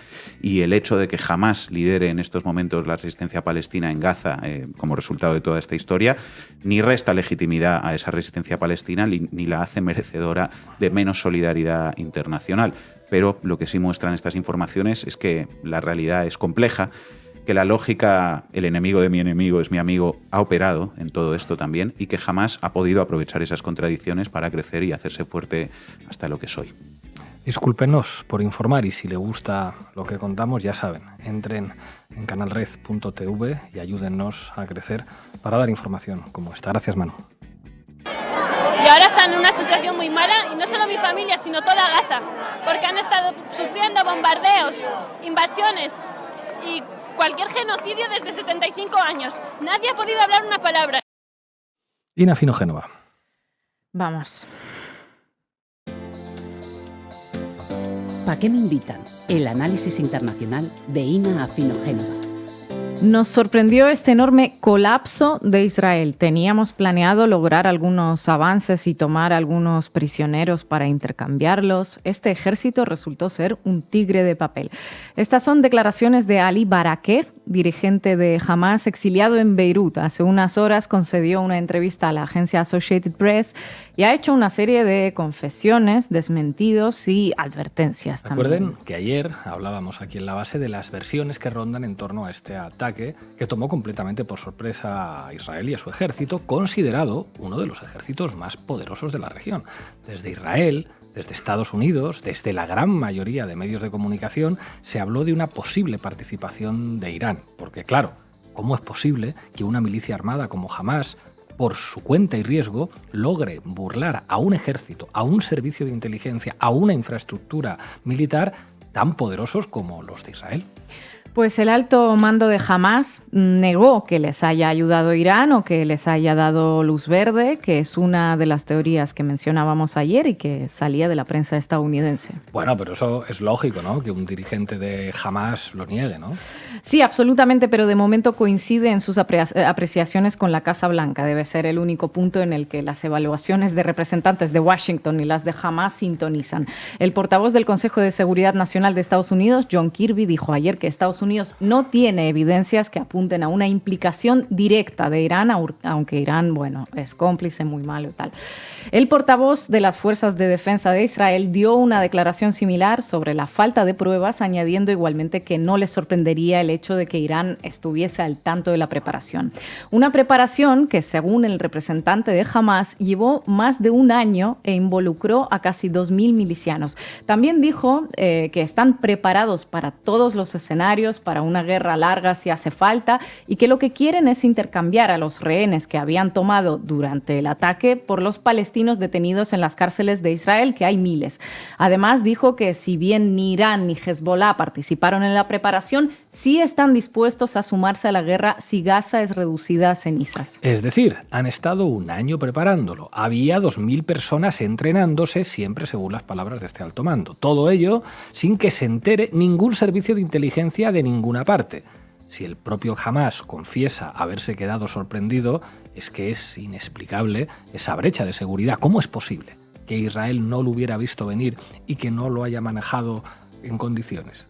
y el hecho de que Hamás lidere en estos momentos la resistencia palestina en Gaza como resultado de toda esta historia, ni resta legitimidad a esa resistencia palestina ni la hace merecedora de menos solidaridad internacional. Pero lo que sí muestran estas informaciones es que la realidad es compleja, que la lógica, el enemigo de mi enemigo es mi amigo, ha operado en todo esto también, y que jamás ha podido aprovechar esas contradicciones para crecer y hacerse fuerte hasta lo que soy. Discúlpenos por informar, y si le gusta lo que contamos, ya saben, entren en canalred.tv y ayúdennos a crecer para dar información como esta. Gracias, Manu. Y ahora están en una situación muy mala, y no solo mi familia, sino toda Gaza, porque han estado sufriendo bombardeos, invasiones y cualquier genocidio desde 75 años. Nadie ha podido hablar una palabra. Ina Fino-Génova. Vamos. ¿Pa' qué me invitan? El análisis internacional de Ina Fino-Génova. Nos sorprendió este enorme colapso de Israel. Teníamos planeado lograr algunos avances y tomar algunos prisioneros para intercambiarlos. Este ejército resultó ser un tigre de papel. Estas son declaraciones de Ali Barakeh, dirigente de Hamás, exiliado en Beirut. Hace unas horas concedió una entrevista a la agencia Associated Press y ha hecho una serie de confesiones, desmentidos y advertencias también. Recuerden que ayer hablábamos aquí en la base de las versiones que rondan en torno a este ataque que tomó completamente por sorpresa a Israel y a su ejército, considerado uno de los ejércitos más poderosos de la región. Desde Israel, desde Estados Unidos, desde la gran mayoría de medios de comunicación, se habló de una posible participación de Irán. Porque claro, ¿cómo es posible que una milicia armada como Hamás, por su cuenta y riesgo, logre burlar a un ejército, a un servicio de inteligencia, a una infraestructura militar tan poderosos como los de Israel? Pues el alto mando de Hamás negó que les haya ayudado Irán o que les haya dado luz verde, que es una de las teorías que mencionábamos ayer y que salía de la prensa estadounidense. Bueno, pero eso es lógico, ¿no? Que un dirigente de Hamás lo niegue, ¿no? Sí, absolutamente, pero de momento coincide en sus apreciaciones con la Casa Blanca. Debe ser el único punto en el que las evaluaciones de representantes de Washington y las de Hamás sintonizan. El portavoz del Consejo de Seguridad Nacional de Estados Unidos, John Kirby, dijo ayer que Estados Unidos no tiene evidencias que apunten a una implicación directa de Irán, aunque Irán, bueno, es cómplice, muy malo y tal. El portavoz de las Fuerzas de Defensa de Israel dio una declaración similar sobre la falta de pruebas, añadiendo igualmente que no le sorprendería el hecho de que Irán estuviese al tanto de la preparación. Una preparación que, según el representante de Hamás, llevó más de un año e involucró a casi 2.000 milicianos. También dijo que están preparados para todos los escenarios ellos para una guerra larga si hace falta, y que lo que quieren es intercambiar a los rehenes que habían tomado durante el ataque por los palestinos detenidos en las cárceles de Israel, que hay miles. Además, dijo que si bien ni Irán ni Hezbollah participaron en la preparación, sí están dispuestos a sumarse a la guerra si Gaza es reducida a cenizas. Es decir, han estado un año preparándolo. Había 2.000 personas entrenándose, siempre según las palabras de este alto mando. Todo ello sin que se entere ningún servicio de inteligencia de ninguna parte. Si el propio Hamás confiesa haberse quedado sorprendido, es que es inexplicable esa brecha de seguridad. ¿Cómo es posible que Israel no lo hubiera visto venir y que no lo haya manejado en condiciones?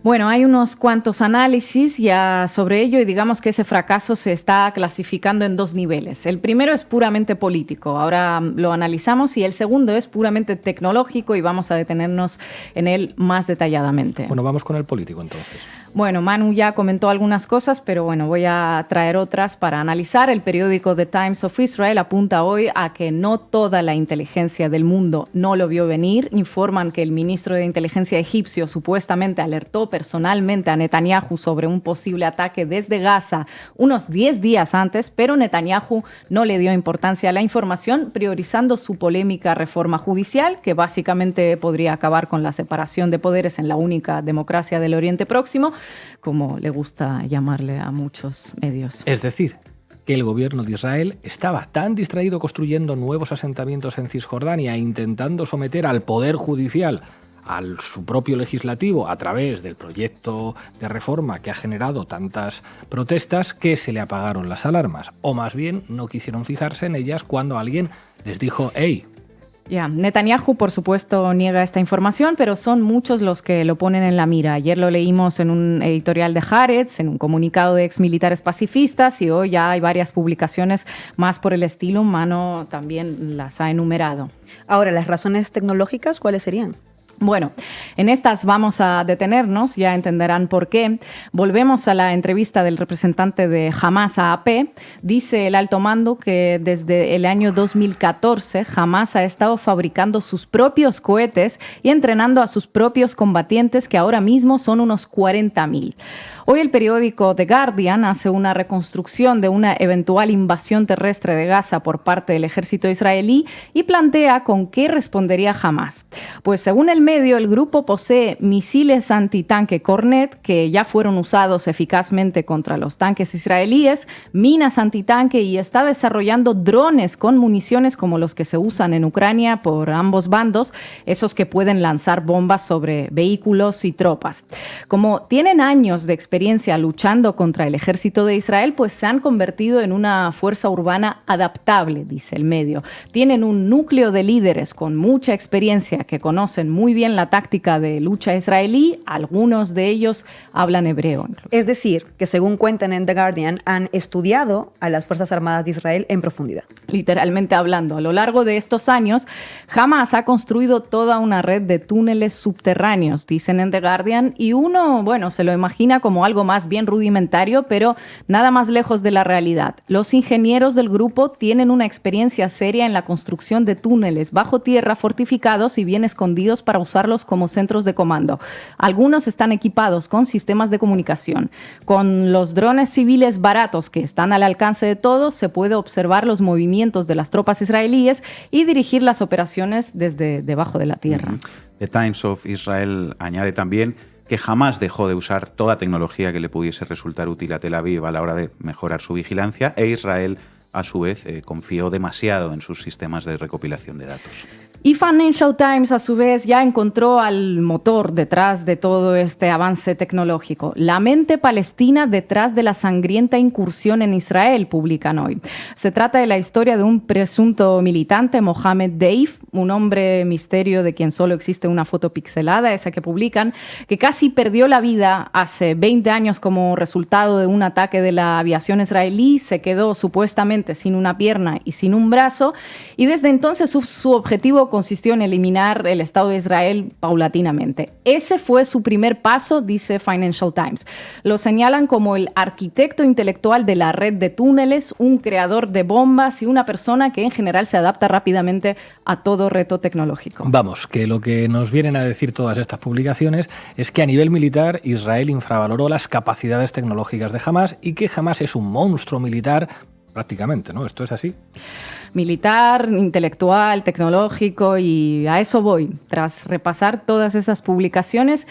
Bueno, hay unos cuantos análisis ya sobre ello y digamos que ese fracaso se está clasificando en 2 niveles. El primero es puramente político, ahora lo analizamos, y el segundo es puramente tecnológico y vamos a detenernos en él más detalladamente. Bueno, vamos con el político entonces. Bueno, Manu ya comentó algunas cosas, pero bueno, voy a traer otras para analizar. El periódico The Times of Israel apunta hoy a que no toda la inteligencia del mundo no lo vio venir. Informan que el ministro de Inteligencia egipcio supuestamente alertó personalmente a Netanyahu sobre un posible ataque desde Gaza unos 10 días antes, pero Netanyahu no le dio importancia a la información, priorizando su polémica reforma judicial, que básicamente podría acabar con la separación de poderes en la única democracia del Oriente Próximo, como le gusta llamarle a muchos medios. Es decir, que el gobierno de Israel estaba tan distraído construyendo nuevos asentamientos en Cisjordania e intentando someter al poder judicial a su propio legislativo a través del proyecto de reforma que ha generado tantas protestas, que se le apagaron las alarmas, o más bien no quisieron fijarse en ellas cuando alguien les dijo «Hey». Netanyahu, por supuesto, niega esta información, pero son muchos los que lo ponen en la mira. Ayer lo leímos en un editorial de Haaretz, en un comunicado de exmilitares pacifistas, y hoy ya hay varias publicaciones más por el estilo. Mano también las ha enumerado. Ahora, ¿las razones tecnológicas cuáles serían? Bueno, en estas vamos a detenernos, ya entenderán por qué. Volvemos a la entrevista del representante de Hamás a AP. Dice el alto mando que desde el año 2014 Hamás ha estado fabricando sus propios cohetes y entrenando a sus propios combatientes, que ahora mismo son unos 40.000. Hoy el periódico The Guardian hace una reconstrucción de una eventual invasión terrestre de Gaza por parte del ejército israelí y plantea con qué respondería Hamás. Pues según el medio, el grupo posee misiles antitanque Kornet que ya fueron usados eficazmente contra los tanques israelíes, minas antitanque, y está desarrollando drones con municiones como los que se usan en Ucrania por ambos bandos, esos que pueden lanzar bombas sobre vehículos y tropas. Como tienen años de experiencia luchando contra el ejército de Israel, pues se han convertido en una fuerza urbana adaptable, dice el medio. Tienen un núcleo de líderes con mucha experiencia que conocen muy bien la táctica de lucha israelí. Algunos de ellos hablan hebreo. Incluso. Es decir, que según cuentan en The Guardian, han estudiado a las Fuerzas Armadas de Israel en profundidad. Literalmente hablando, a lo largo de estos años, Hamás ha construido toda una red de túneles subterráneos, dicen en The Guardian, y uno, bueno, se lo imagina como algo más bien rudimentario, pero nada más lejos de la realidad. Los ingenieros del grupo tienen una experiencia seria en la construcción de túneles bajo tierra fortificados y bien escondidos para usarlos como centros de comando. Algunos están equipados con sistemas de comunicación. Con los drones civiles baratos que están al alcance de todos, se puede observar los movimientos de las tropas israelíes y dirigir las operaciones desde debajo de la tierra. The Times of Israel añade también que jamás dejó de usar toda tecnología que le pudiese resultar útil a Tel Aviv a la hora de mejorar su vigilancia, e Israel, a su vez, confió demasiado en sus sistemas de recopilación de datos. Y Financial Times, a su vez, ya encontró al motor detrás de todo este avance tecnológico. La mente palestina detrás de la sangrienta incursión en Israel, publican hoy. Se trata de la historia de un presunto militante, Mohamed Deif, un hombre misterio de quien solo existe una foto pixelada, esa que publican, que casi perdió la vida hace 20 años como resultado de un ataque de la aviación israelí. Se quedó supuestamente sin una pierna y sin un brazo, y desde entonces su objetivo consistió en eliminar el Estado de Israel paulatinamente. Ese fue su primer paso, dice Financial Times. Lo señalan como el arquitecto intelectual de la red de túneles, un creador de bombas y una persona que en general se adapta rápidamente a todo reto tecnológico. Vamos, que lo que nos vienen a decir todas estas publicaciones es que a nivel militar Israel infravaloró las capacidades tecnológicas de Hamás y que Hamás es un monstruo militar prácticamente, ¿no? ¿Esto es así? Militar, intelectual, tecnológico, y a eso voy. Tras repasar todas estas publicaciones,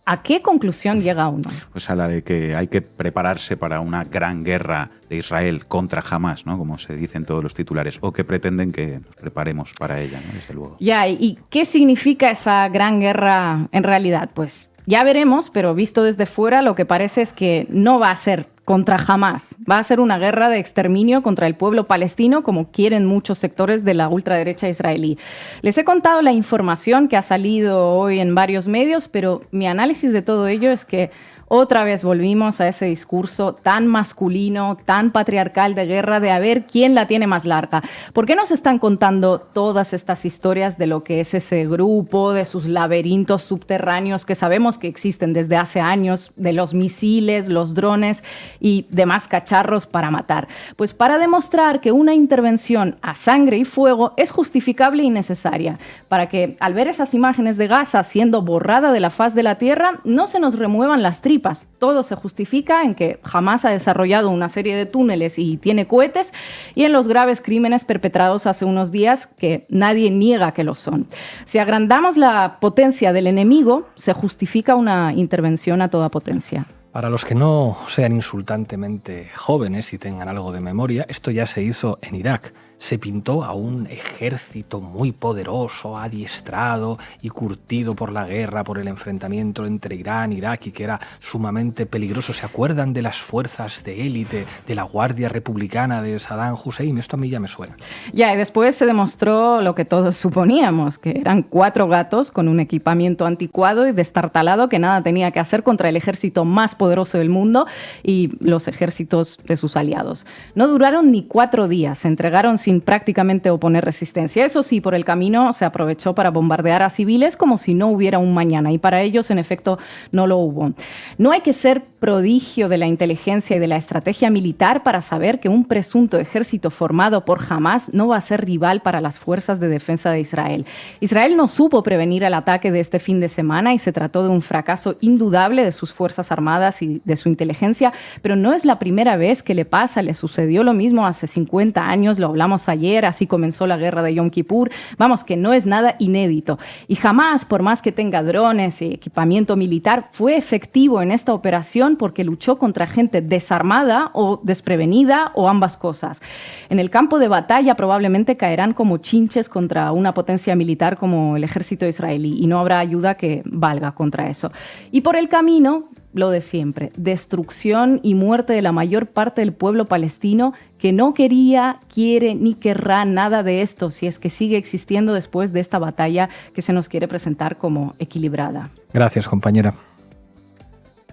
¿a qué conclusión llega uno? Pues a la de que hay que prepararse para una gran guerra de Israel contra Hamás, ¿no? Como se dice en todos los titulares, o que pretenden que nos preparemos para ella, ¿no? Desde luego. Ya, ¿y qué significa esa gran guerra en realidad? Pues ya veremos, pero visto desde fuera lo que parece es que no va a ser contra Hamás. Va a ser una guerra de exterminio contra el pueblo palestino, como quieren muchos sectores de la ultraderecha israelí. Les he contado la información que ha salido hoy en varios medios, pero mi análisis de todo ello es que otra vez volvimos a ese discurso tan masculino, tan patriarcal de guerra, de a ver quién la tiene más larga. ¿Por qué nos están contando todas estas historias de lo que es ese grupo, de sus laberintos subterráneos que sabemos que existen desde hace años, de los misiles, los drones y demás cacharros para matar? Pues para demostrar que una intervención a sangre y fuego es justificable y necesaria, para que al ver esas imágenes de Gaza siendo borrada de la faz de la tierra, no se nos remuevan las tripas. Todo se justifica en que Hamás ha desarrollado una serie de túneles y tiene cohetes, y en los graves crímenes perpetrados hace unos días que nadie niega que lo son. Si agrandamos la potencia del enemigo, se justifica una intervención a toda potencia. Para los que no sean insultantemente jóvenes y tengan algo de memoria, esto ya se hizo en Irak. Se pintó a un ejército muy poderoso, adiestrado y curtido por la guerra, por el enfrentamiento entre Irán e Irak, y que era sumamente peligroso. ¿Se acuerdan de las fuerzas de élite de la Guardia Republicana de Saddam Hussein? Esto a mí ya me suena. Ya, y después se demostró lo que todos suponíamos, que eran 4 gatos con un equipamiento anticuado y destartalado que nada tenía que hacer contra el ejército más poderoso del mundo y los ejércitos de sus aliados. No duraron ni 4 días, se entregaron sin prácticamente oponer resistencia. Eso sí, por el camino se aprovechó para bombardear a civiles como si no hubiera un mañana, y para ellos, en efecto, no lo hubo. No hay que ser prodigio de la inteligencia y de la estrategia militar para saber que un presunto ejército formado por Hamás no va a ser rival para las fuerzas de defensa de Israel. Israel no supo prevenir el ataque de este fin de semana y se trató de un fracaso indudable de sus fuerzas armadas y de su inteligencia, pero no es la primera vez que le pasa. Le sucedió lo mismo hace 50 años, lo hablamos ayer, así comenzó la guerra de Yom Kippur. Vamos, que no es nada inédito. Y Hamás, por más que tenga drones y equipamiento militar, fue efectivo en esta operación porque luchó contra gente desarmada o desprevenida o ambas cosas. En el campo de batalla probablemente caerán como chinches contra una potencia militar como el ejército israelí, y no habrá ayuda que valga contra eso. Y por el camino, lo de siempre, destrucción y muerte de la mayor parte del pueblo palestino, que no quería, quiere ni querrá nada de esto si es que sigue existiendo después de esta batalla que se nos quiere presentar como equilibrada. Gracias, compañera.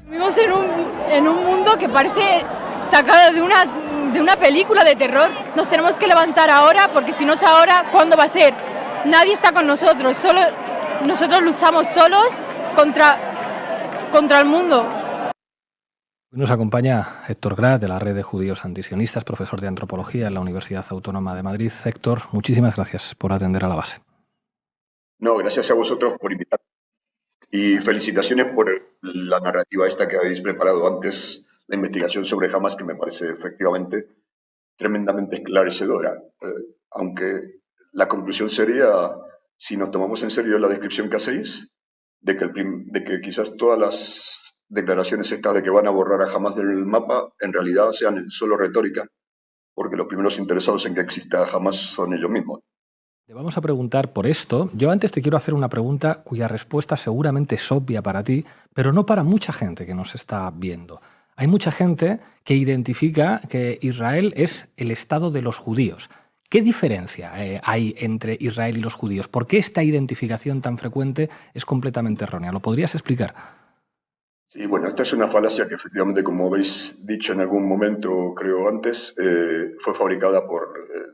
Vivimos en un mundo que parece sacado de una película de terror. Nos tenemos que levantar ahora, porque si no es ahora, ¿cuándo va a ser? Nadie está con nosotros, solo nosotros luchamos solos contra el mundo. Hoy nos acompaña Héctor Grad, de la Red de Judíos Antisionistas, profesor de Antropología en la Universidad Autónoma de Madrid. Héctor, muchísimas gracias por atender a la base. No, gracias a vosotros por invitarme. Y felicitaciones por la narrativa esta que habéis preparado antes, la investigación sobre Hamás, que me parece efectivamente tremendamente esclarecedora. Aunque la conclusión sería, si nos tomamos en serio la descripción que hacéis, de que quizás todas las declaraciones estas de que van a borrar a Hamás del mapa en realidad sean solo retórica, porque los primeros interesados en que exista Hamás son ellos mismos. Te vamos a preguntar por esto. Yo antes te quiero hacer una pregunta cuya respuesta seguramente es obvia para ti, pero no para mucha gente que nos está viendo. Hay mucha gente que identifica que Israel es el Estado de los judíos. ¿Qué diferencia hay entre Israel y los judíos? ¿Por qué esta identificación tan frecuente es completamente errónea? ¿Lo podrías explicar? Sí, bueno, esta es una falacia que efectivamente, como habéis dicho en algún momento, creo antes, fue fabricada por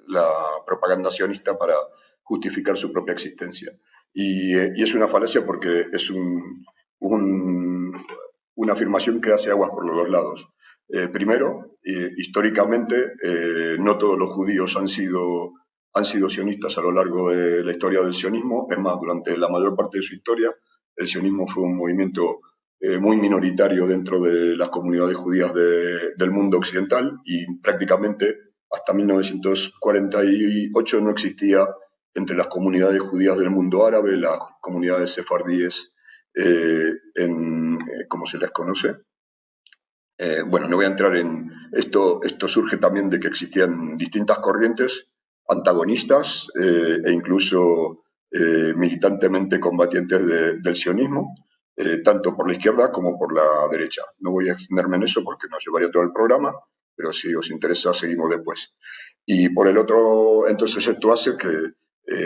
la propaganda sionista para justificar su propia existencia. Y es una falacia porque es una afirmación que hace aguas por los dos lados. Primero, históricamente, no todos los judíos han sido sionistas a lo largo de la historia del sionismo. Es más, durante la mayor parte de su historia, el sionismo fue un movimiento muy minoritario dentro de las comunidades judías del mundo occidental, y prácticamente hasta 1948 no existía entre las comunidades judías del mundo árabe, las comunidades sefardíes, como se les conoce. Bueno, no voy a entrar en esto. Esto surge también de que existían distintas corrientes antagonistas e incluso militantemente combatientes del sionismo, tanto por la izquierda como por la derecha. No voy a extenderme en eso porque nos llevaría todo el programa, pero si os interesa seguimos después. Y por el otro, entonces esto hace que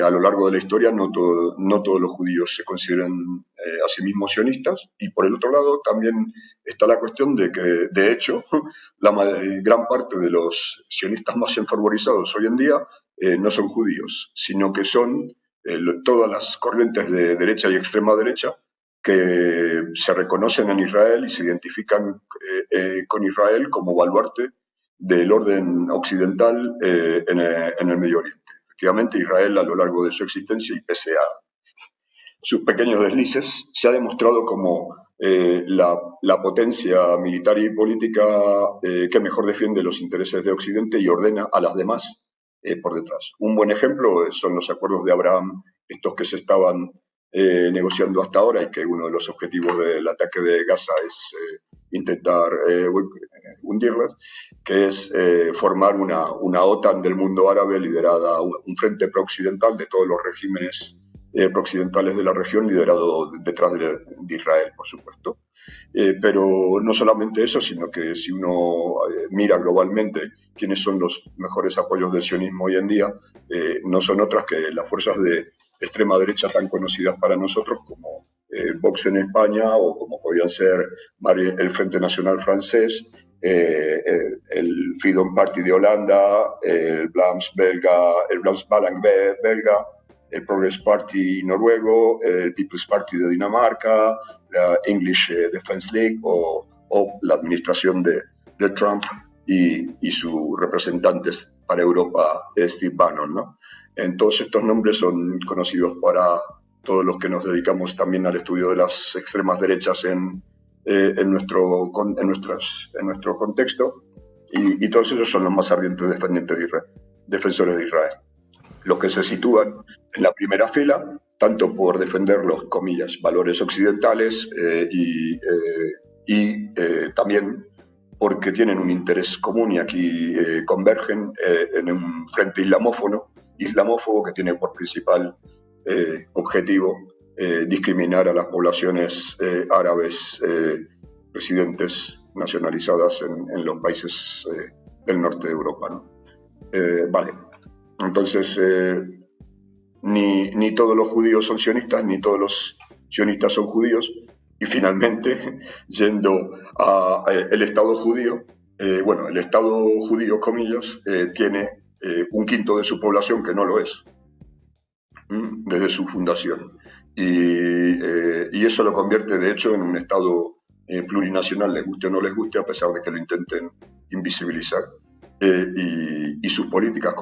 a lo largo de la historia no todos los judíos se consideren a sí mismos sionistas, y por el otro lado también está la cuestión de que, de hecho, la gran parte de los sionistas más enfervorizados hoy en día no son judíos, sino que son todas las corrientes de derecha y extrema derecha que se reconocen en Israel y se identifican con Israel como baluarte del orden occidental en el Medio Oriente. Efectivamente, Israel, a lo largo de su existencia y pese a sus pequeños deslices, se ha demostrado como la potencia militar y política que mejor defiende los intereses de Occidente y ordena a las demás por detrás. Un buen ejemplo son los acuerdos de Abraham, estos que se estaban negociando hasta ahora, y que uno de los objetivos del ataque de Gaza es intentar hundirlas, que es formar una OTAN del mundo árabe liderada, un frente prooccidental de todos los regímenes prooccidentales de la región, liderado detrás de Israel, por supuesto. Pero no solamente eso, sino que si uno mira globalmente quiénes son los mejores apoyos del sionismo hoy en día, no son otras que las fuerzas de extrema derecha tan conocidas para nosotros como Vox en España, o como podrían ser el Frente Nacional francés, el Freedom Party de Holanda, el Vlaams Belang belga, el Progress Party noruego, el People's Party de Dinamarca, la English Defense League o la administración de Trump y sus representantes para Europa, Steve Bannon, ¿no? Todos estos nombres son conocidos para todos los que nos dedicamos también al estudio de las extremas derechas en nuestro contexto, y todos ellos son los más ardientes defensores de Israel. Los que se sitúan en la primera fila, tanto por defender los, comillas, valores occidentales y también porque tienen un interés común, y aquí convergen en un frente islamófobo que tiene por principal objetivo discriminar a las poblaciones árabes residentes nacionalizadas en los países del norte de Europa, ¿no? Vale. Entonces, ni todos los judíos son sionistas, ni todos los sionistas son judíos. Y finalmente, yendo al Estado judío, el Estado judío, comillas, tiene un quinto de su población que no lo es, desde su fundación. Y eso lo convierte, de hecho, en un Estado plurinacional, les guste o no les guste, a pesar de que lo intenten invisibilizar. Y sus políticas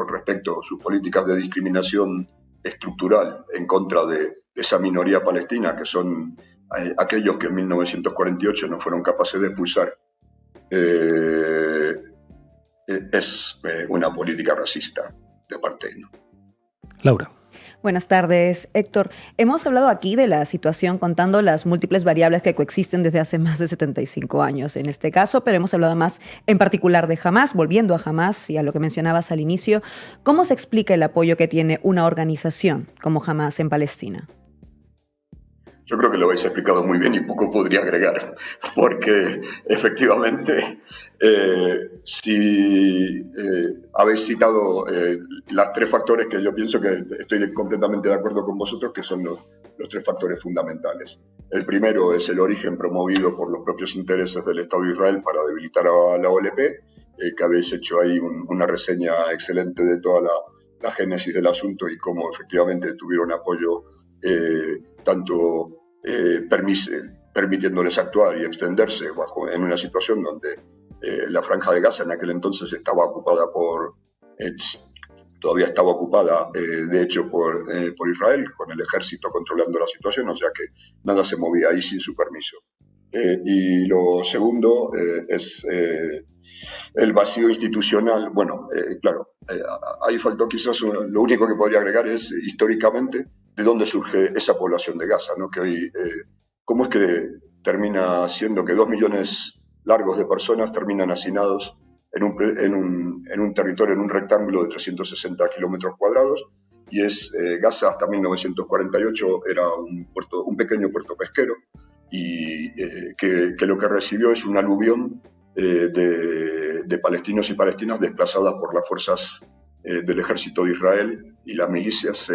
sus políticas de discriminación estructural en contra de esa minoría palestina, que son aquellos que en 1948 no fueron capaces de expulsar, es una política racista de apartheid, ¿no? Laura. Buenas tardes, Héctor. Hemos hablado aquí de la situación contando las múltiples variables que coexisten desde hace más de 75 años en este caso, pero hemos hablado más en particular de Hamás. Volviendo a Hamás y a lo que mencionabas al inicio, ¿cómo se explica el apoyo que tiene una organización como Hamás en Palestina? Yo creo que lo habéis explicado muy bien y poco podría agregar, porque efectivamente, si habéis citado los tres factores que yo pienso que estoy completamente de acuerdo con vosotros, que son los tres factores fundamentales. El primero es el origen promovido por los propios intereses del Estado de Israel para debilitar a la OLP, que habéis hecho ahí una reseña excelente de toda la génesis del asunto y cómo efectivamente tuvieron apoyo tanto permitiéndoles actuar y extenderse en una situación donde la Franja de Gaza en aquel entonces estaba ocupada todavía estaba ocupada, de hecho, por Israel, con el ejército controlando la situación, o sea que nada se movía ahí sin su permiso. Y lo segundo es el vacío institucional. Bueno, claro, ahí faltó quizás, lo único que podría agregar es históricamente de dónde surge esa población de Gaza, ¿no? Que hoy, ¿cómo es que termina siendo que 2 millones largos de personas terminan hacinados en un territorio, en un rectángulo de 360 kilómetros cuadrados? Y Gaza hasta 1948 era un pequeño puerto pesquero, y que lo que recibió es un aluvión de palestinos y palestinas desplazadas por las fuerzas del ejército de Israel y las milicias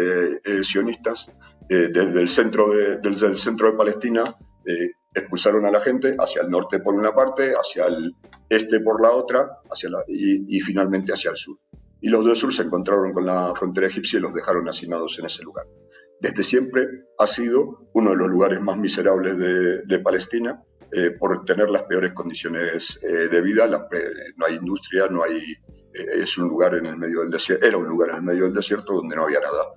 sionistas desde el centro de Palestina. Expulsaron a la gente hacia el norte por una parte, hacia el este por la otra, y finalmente hacia el sur. Y los del sur se encontraron con la frontera egipcia y los dejaron hacinados en ese lugar. Desde siempre ha sido uno de los lugares más miserables de Palestina, por tener las peores condiciones de vida. No hay industria, es un lugar en el medio del desierto, era un lugar en el medio del desierto donde no había nada.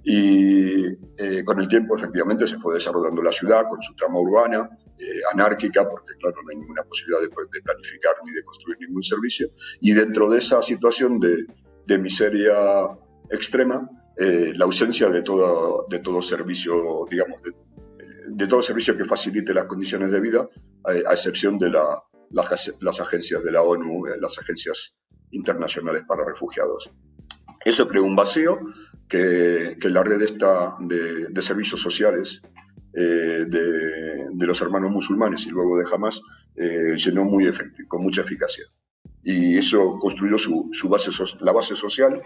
Y con el tiempo, efectivamente, se fue desarrollando la ciudad con su trama urbana, anárquica, porque claro, no hay ninguna posibilidad de planificar ni de construir ningún servicio. Y dentro de esa situación de miseria extrema, la ausencia de todo servicio, digamos, de todo servicio que facilite las condiciones de vida, a excepción de las agencias de la ONU, las agencias internacionales para refugiados. Eso creó un vacío que la red de servicios sociales de los hermanos musulmanes y luego de Hamas llenó con mucha eficacia. Y eso construyó la base social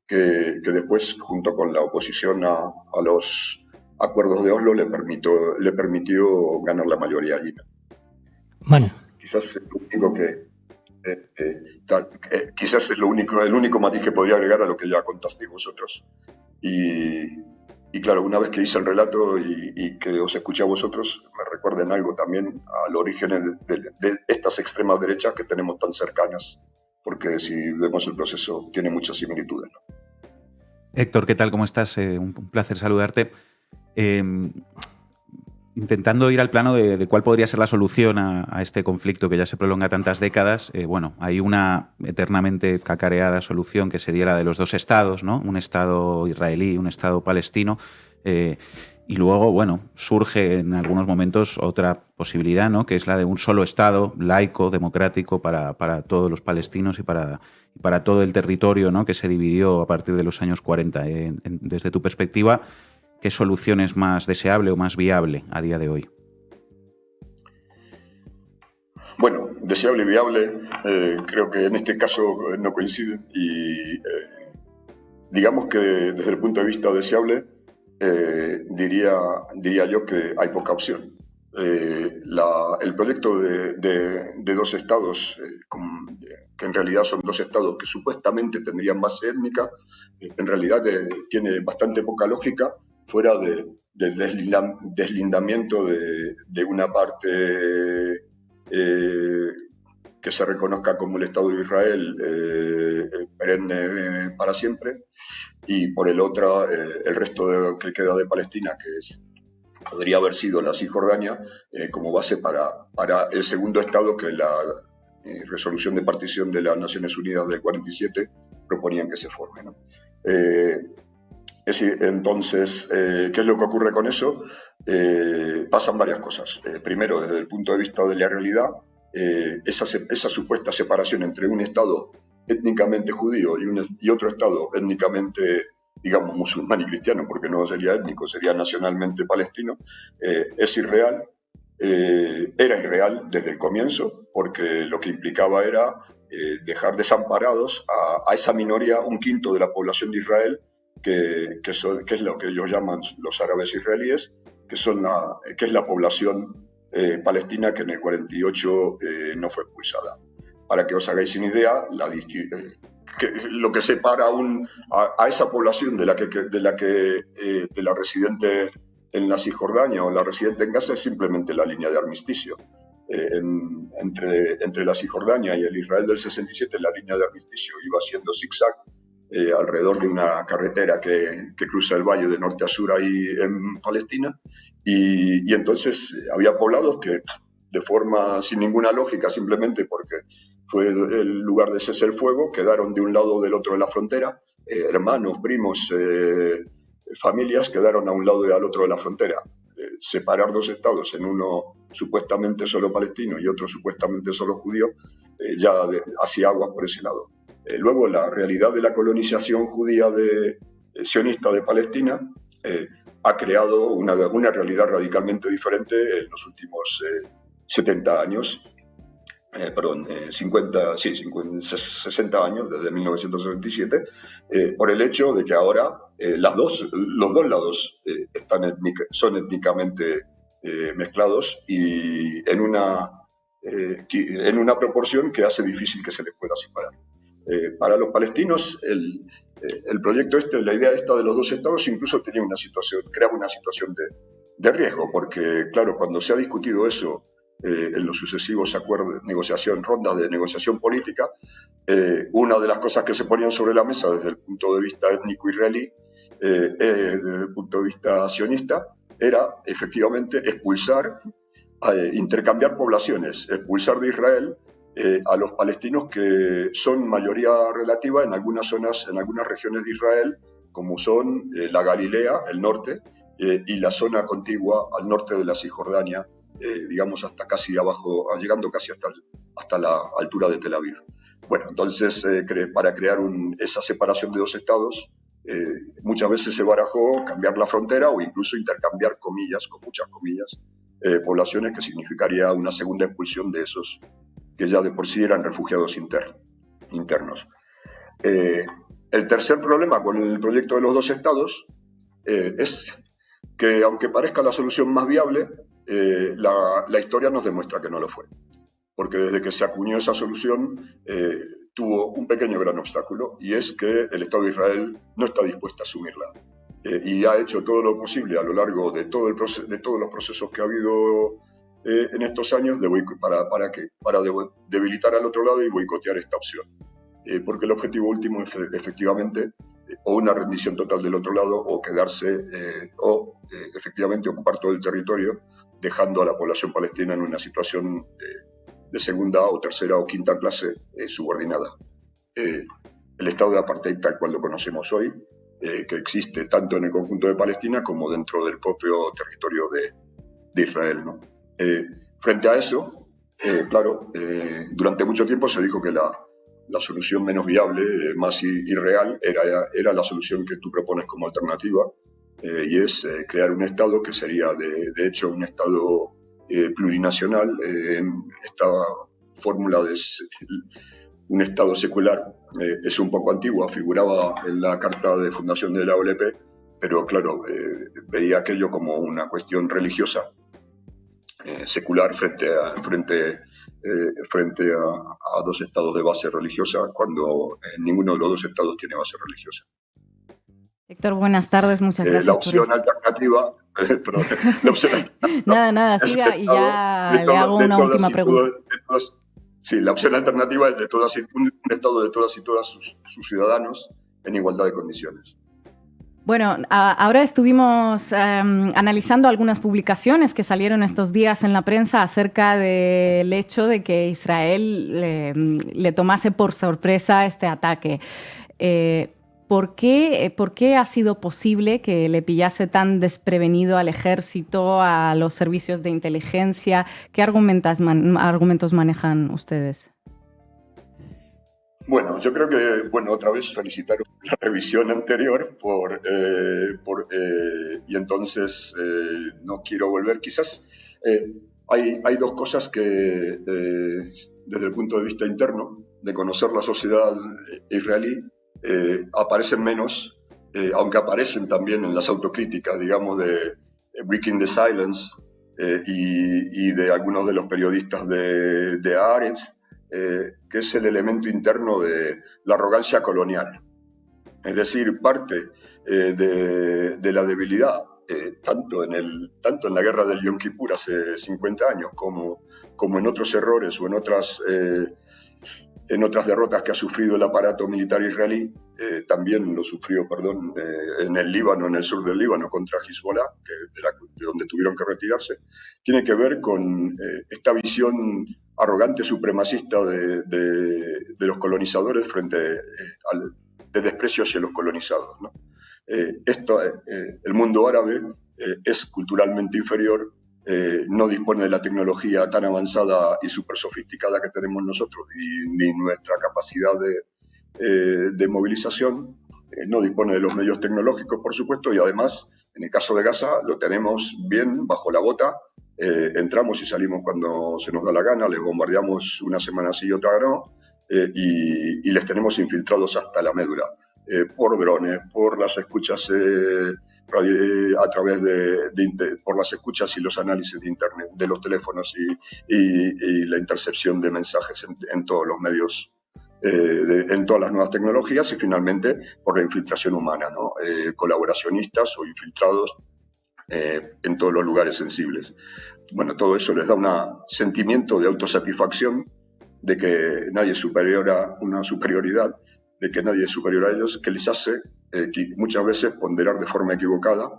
que después, junto con la oposición a los acuerdos de Oslo, le permitió ganar la mayoría allí. Manu. Quizás es lo único quizás es el único matiz que podría agregar a lo que ya contasteis vosotros. Y claro, una vez que hice el relato y que os escuché a vosotros, me recuerden algo también al origen de estas extremas derechas que tenemos tan cercanas, porque si vemos el proceso tiene muchas similitudes, ¿no? Héctor, ¿qué tal? ¿Cómo estás? Un placer saludarte. Intentando ir al plano de cuál podría ser la solución a este conflicto que ya se prolonga tantas décadas, bueno, hay una eternamente cacareada solución que sería la de los dos estados, ¿no? Un estado israelí y un estado palestino. Y luego, bueno, surge en algunos momentos otra posibilidad, ¿no? Que es la de un solo estado laico, democrático para todos los palestinos y para todo el territorio, ¿no? Que se dividió a partir de los años 40. Desde tu perspectiva, ¿qué solución es más deseable o más viable a día de hoy? Bueno, deseable y viable, creo que en este caso no coinciden. Y digamos que desde el punto de vista deseable, diría yo que hay poca opción. El proyecto de dos estados, que en realidad son dos estados que supuestamente tendrían base étnica, en realidad tiene bastante poca lógica, fuera del deslindamiento de una parte que se reconozca como el Estado de Israel perenne para siempre, y por el otro el resto que queda de Palestina, que podría haber sido la Cisjordania, como base para el segundo Estado que la resolución de partición de las Naciones Unidas del 47 proponían que se forme, ¿no? Entonces, ¿qué es lo que ocurre con eso? Pasan varias cosas. Primero, desde el punto de vista de la realidad, esa supuesta separación entre un Estado étnicamente judío y otro Estado étnicamente, digamos, musulmán y cristiano, porque no sería étnico, sería nacionalmente palestino, es irreal. Era irreal desde el comienzo, porque lo que implicaba era dejar desamparados a esa minoría, un quinto de la población de Israel, que es lo que ellos llaman los árabes israelíes, que es la población palestina que en el 48 no fue expulsada. Para que os hagáis una idea, lo que separa a esa población de la residente en la Cisjordania o la residente en Gaza es simplemente la línea de armisticio. Entre la Cisjordania y el Israel del 67, la línea de armisticio iba haciendo zigzag alrededor de una carretera que cruza el valle de norte a sur ahí en Palestina, y entonces había poblados que de forma sin ninguna lógica, simplemente porque fue el lugar de cese el fuego, quedaron de un lado o del otro de la frontera, hermanos, primos, familias quedaron a un lado y al otro de la frontera. Separar dos estados, en uno supuestamente solo palestino y otro supuestamente solo judío, ya hacía aguas por ese lado. Luego, la realidad de la colonización judía sionista de Palestina ha creado una realidad radicalmente diferente en los últimos 70 años, 60 años, desde 1967, por el hecho de que ahora los dos lados son étnicamente mezclados y en una proporción que hace difícil que se les pueda separar. Para los palestinos, el proyecto la idea esta de los dos estados incluso creaba una situación de riesgo, porque claro, cuando se ha discutido eso en los sucesivos rondas de negociación política, una de las cosas que se ponían sobre la mesa desde el punto de vista étnico israelí, desde el punto de vista sionista, era efectivamente intercambiar poblaciones, expulsar de Israel a los palestinos que son mayoría relativa en algunas zonas, en algunas regiones de Israel, como son la Galilea, el norte, y la zona contigua al norte de la Cisjordania, digamos hasta casi abajo, llegando casi hasta la altura de Tel Aviv. Bueno, entonces para crear esa separación de dos estados, muchas veces se barajó cambiar la frontera o incluso intercambiar comillas, con muchas comillas, poblaciones, que significaría una segunda expulsión de esos que ya de por sí eran refugiados internos. El tercer problema con el proyecto de los dos estados es que, aunque parezca la solución más viable, la historia nos demuestra que no lo fue. Porque desde que se acuñó esa solución tuvo un pequeño gran obstáculo, y es que el Estado de Israel no está dispuesto a asumirla. Y ha hecho todo lo posible a lo largo de todos los procesos que ha habido en estos años para debilitar al otro lado y boicotear esta opción. Porque el objetivo último es efectivamente o una rendición total del otro lado, o quedarse efectivamente ocupar todo el territorio, dejando a la población palestina en una situación de segunda o tercera o quinta clase subordinada. El estado de apartheid tal cual lo conocemos hoy, que existe tanto en el conjunto de Palestina como dentro del propio territorio de Israel, ¿no? Frente a eso, claro, durante mucho tiempo se dijo que la solución menos viable, más irreal, era la solución que tú propones como alternativa, y es crear un Estado que sería, de hecho, un Estado plurinacional. Esta fórmula de un Estado secular es un poco antigua, figuraba en la carta de fundación de la OLP, pero claro, veía aquello como una cuestión religiosa, secular frente a dos estados de base religiosa, cuando ninguno de los dos estados tiene base religiosa. Héctor, buenas tardes, muchas gracias. La opción alternativa... Nada, siga y ya le hago una última pregunta. Sí, la opción alternativa es un estado de todas y todas sus ciudadanos en igualdad de condiciones. Bueno, ahora estuvimos analizando algunas publicaciones que salieron estos días en la prensa acerca del hecho de que Israel le tomase por sorpresa este ataque. ¿Por qué ha sido posible que le pillase tan desprevenido al ejército, a los servicios de inteligencia? ¿Qué argumentos manejan ustedes? Bueno, yo creo que, otra vez felicitar la revisión anterior y entonces no quiero volver. Quizás hay dos cosas que, desde el punto de vista interno, de conocer la sociedad israelí, aparecen menos, aunque aparecen también en las autocríticas, digamos, de Breaking the Silence y de algunos de los periodistas de Haaretz, que es el elemento interno de la arrogancia colonial. Es decir, parte de la debilidad, tanto en la guerra del Yom Kippur hace 50 años, como en otros errores o en otras derrotas que ha sufrido el aparato militar israelí, también lo sufrió, en el Líbano, en el sur del Líbano, contra Hezbollah, de donde tuvieron que retirarse, tiene que ver con esta visión arrogante, supremacista de los colonizadores de desprecio hacia los colonizados, ¿no? El mundo árabe es culturalmente inferior, no dispone de la tecnología tan avanzada y súper sofisticada que tenemos nosotros, ni nuestra capacidad de movilización, no dispone de los medios tecnológicos, por supuesto, y además, en el caso de Gaza, lo tenemos bien bajo la bota, entramos y salimos cuando se nos da la gana, les bombardeamos una semana sí y otra no, y les tenemos infiltrados hasta la médula, por drones, por las escuchas a través por las escuchas y los análisis de internet, de los teléfonos y la intercepción de mensajes en todos los medios, en todas las nuevas tecnologías, y finalmente por la infiltración humana, ¿no? Colaboracionistas o infiltrados en todos los lugares sensibles. Bueno, todo eso les da un sentimiento de autosatisfacción, de que nadie es superior a una superioridad, de que nadie es superior a ellos, que les hace muchas veces ponderar de forma equivocada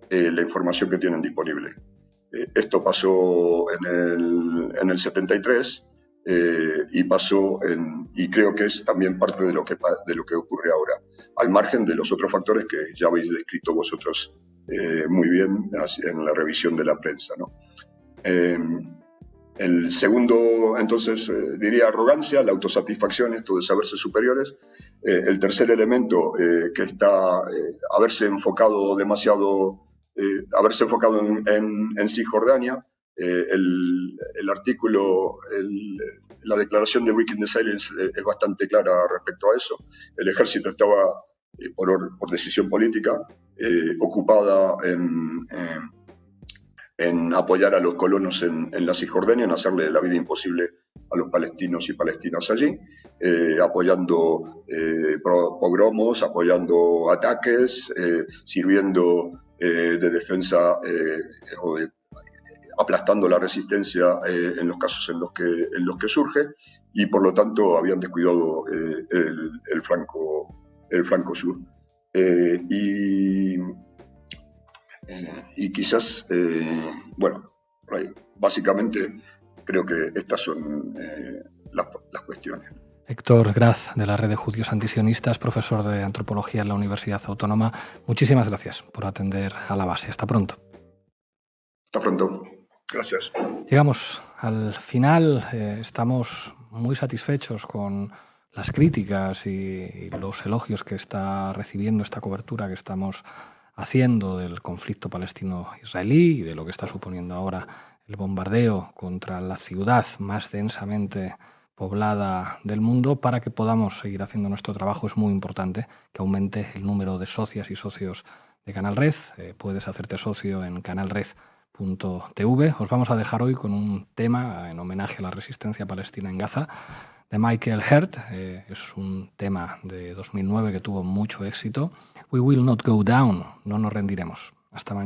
la información que tienen disponible. Esto pasó en el 73 y pasó y creo que es también parte de lo que ocurre ahora, al margen de los otros factores que ya habéis descrito vosotros muy bien en la revisión de la prensa, ¿no? El segundo, entonces, diría arrogancia, la autosatisfacción, esto de saberse superiores. El tercer elemento, que está haberse enfocado en Cisjordania. El artículo, la declaración de Breaking the Silence es bastante clara respecto a eso. El ejército estaba, por decisión política, ocupada en apoyar a los colonos en la Cisjordania, en hacerle la vida imposible a los palestinos y palestinas allí, apoyando pogromos, apoyando ataques, sirviendo de defensa aplastando la resistencia en los casos en los que surge, y por lo tanto habían descuidado el flanco sur. Y quizás, básicamente creo que estas son las cuestiones. Héctor Graz, de la Red de Judíos Antisionistas, profesor de Antropología en la Universidad Autónoma. Muchísimas gracias por atender a la base. Hasta pronto. Hasta pronto. Gracias. Llegamos al final. Estamos muy satisfechos con las críticas y los elogios que está recibiendo esta cobertura que estamos haciendo del conflicto palestino-israelí y de lo que está suponiendo ahora el bombardeo contra la ciudad más densamente poblada del mundo. Para que podamos seguir haciendo nuestro trabajo es muy importante que aumente el número de socias y socios de Canal Red. Puedes hacerte socio en canalred.tv. Os vamos a dejar hoy con un tema en homenaje a la resistencia palestina en Gaza, de Michael Hurt. Es un tema de 2009 que tuvo mucho éxito. We will not go down, no nos rendiremos. Hasta mañana.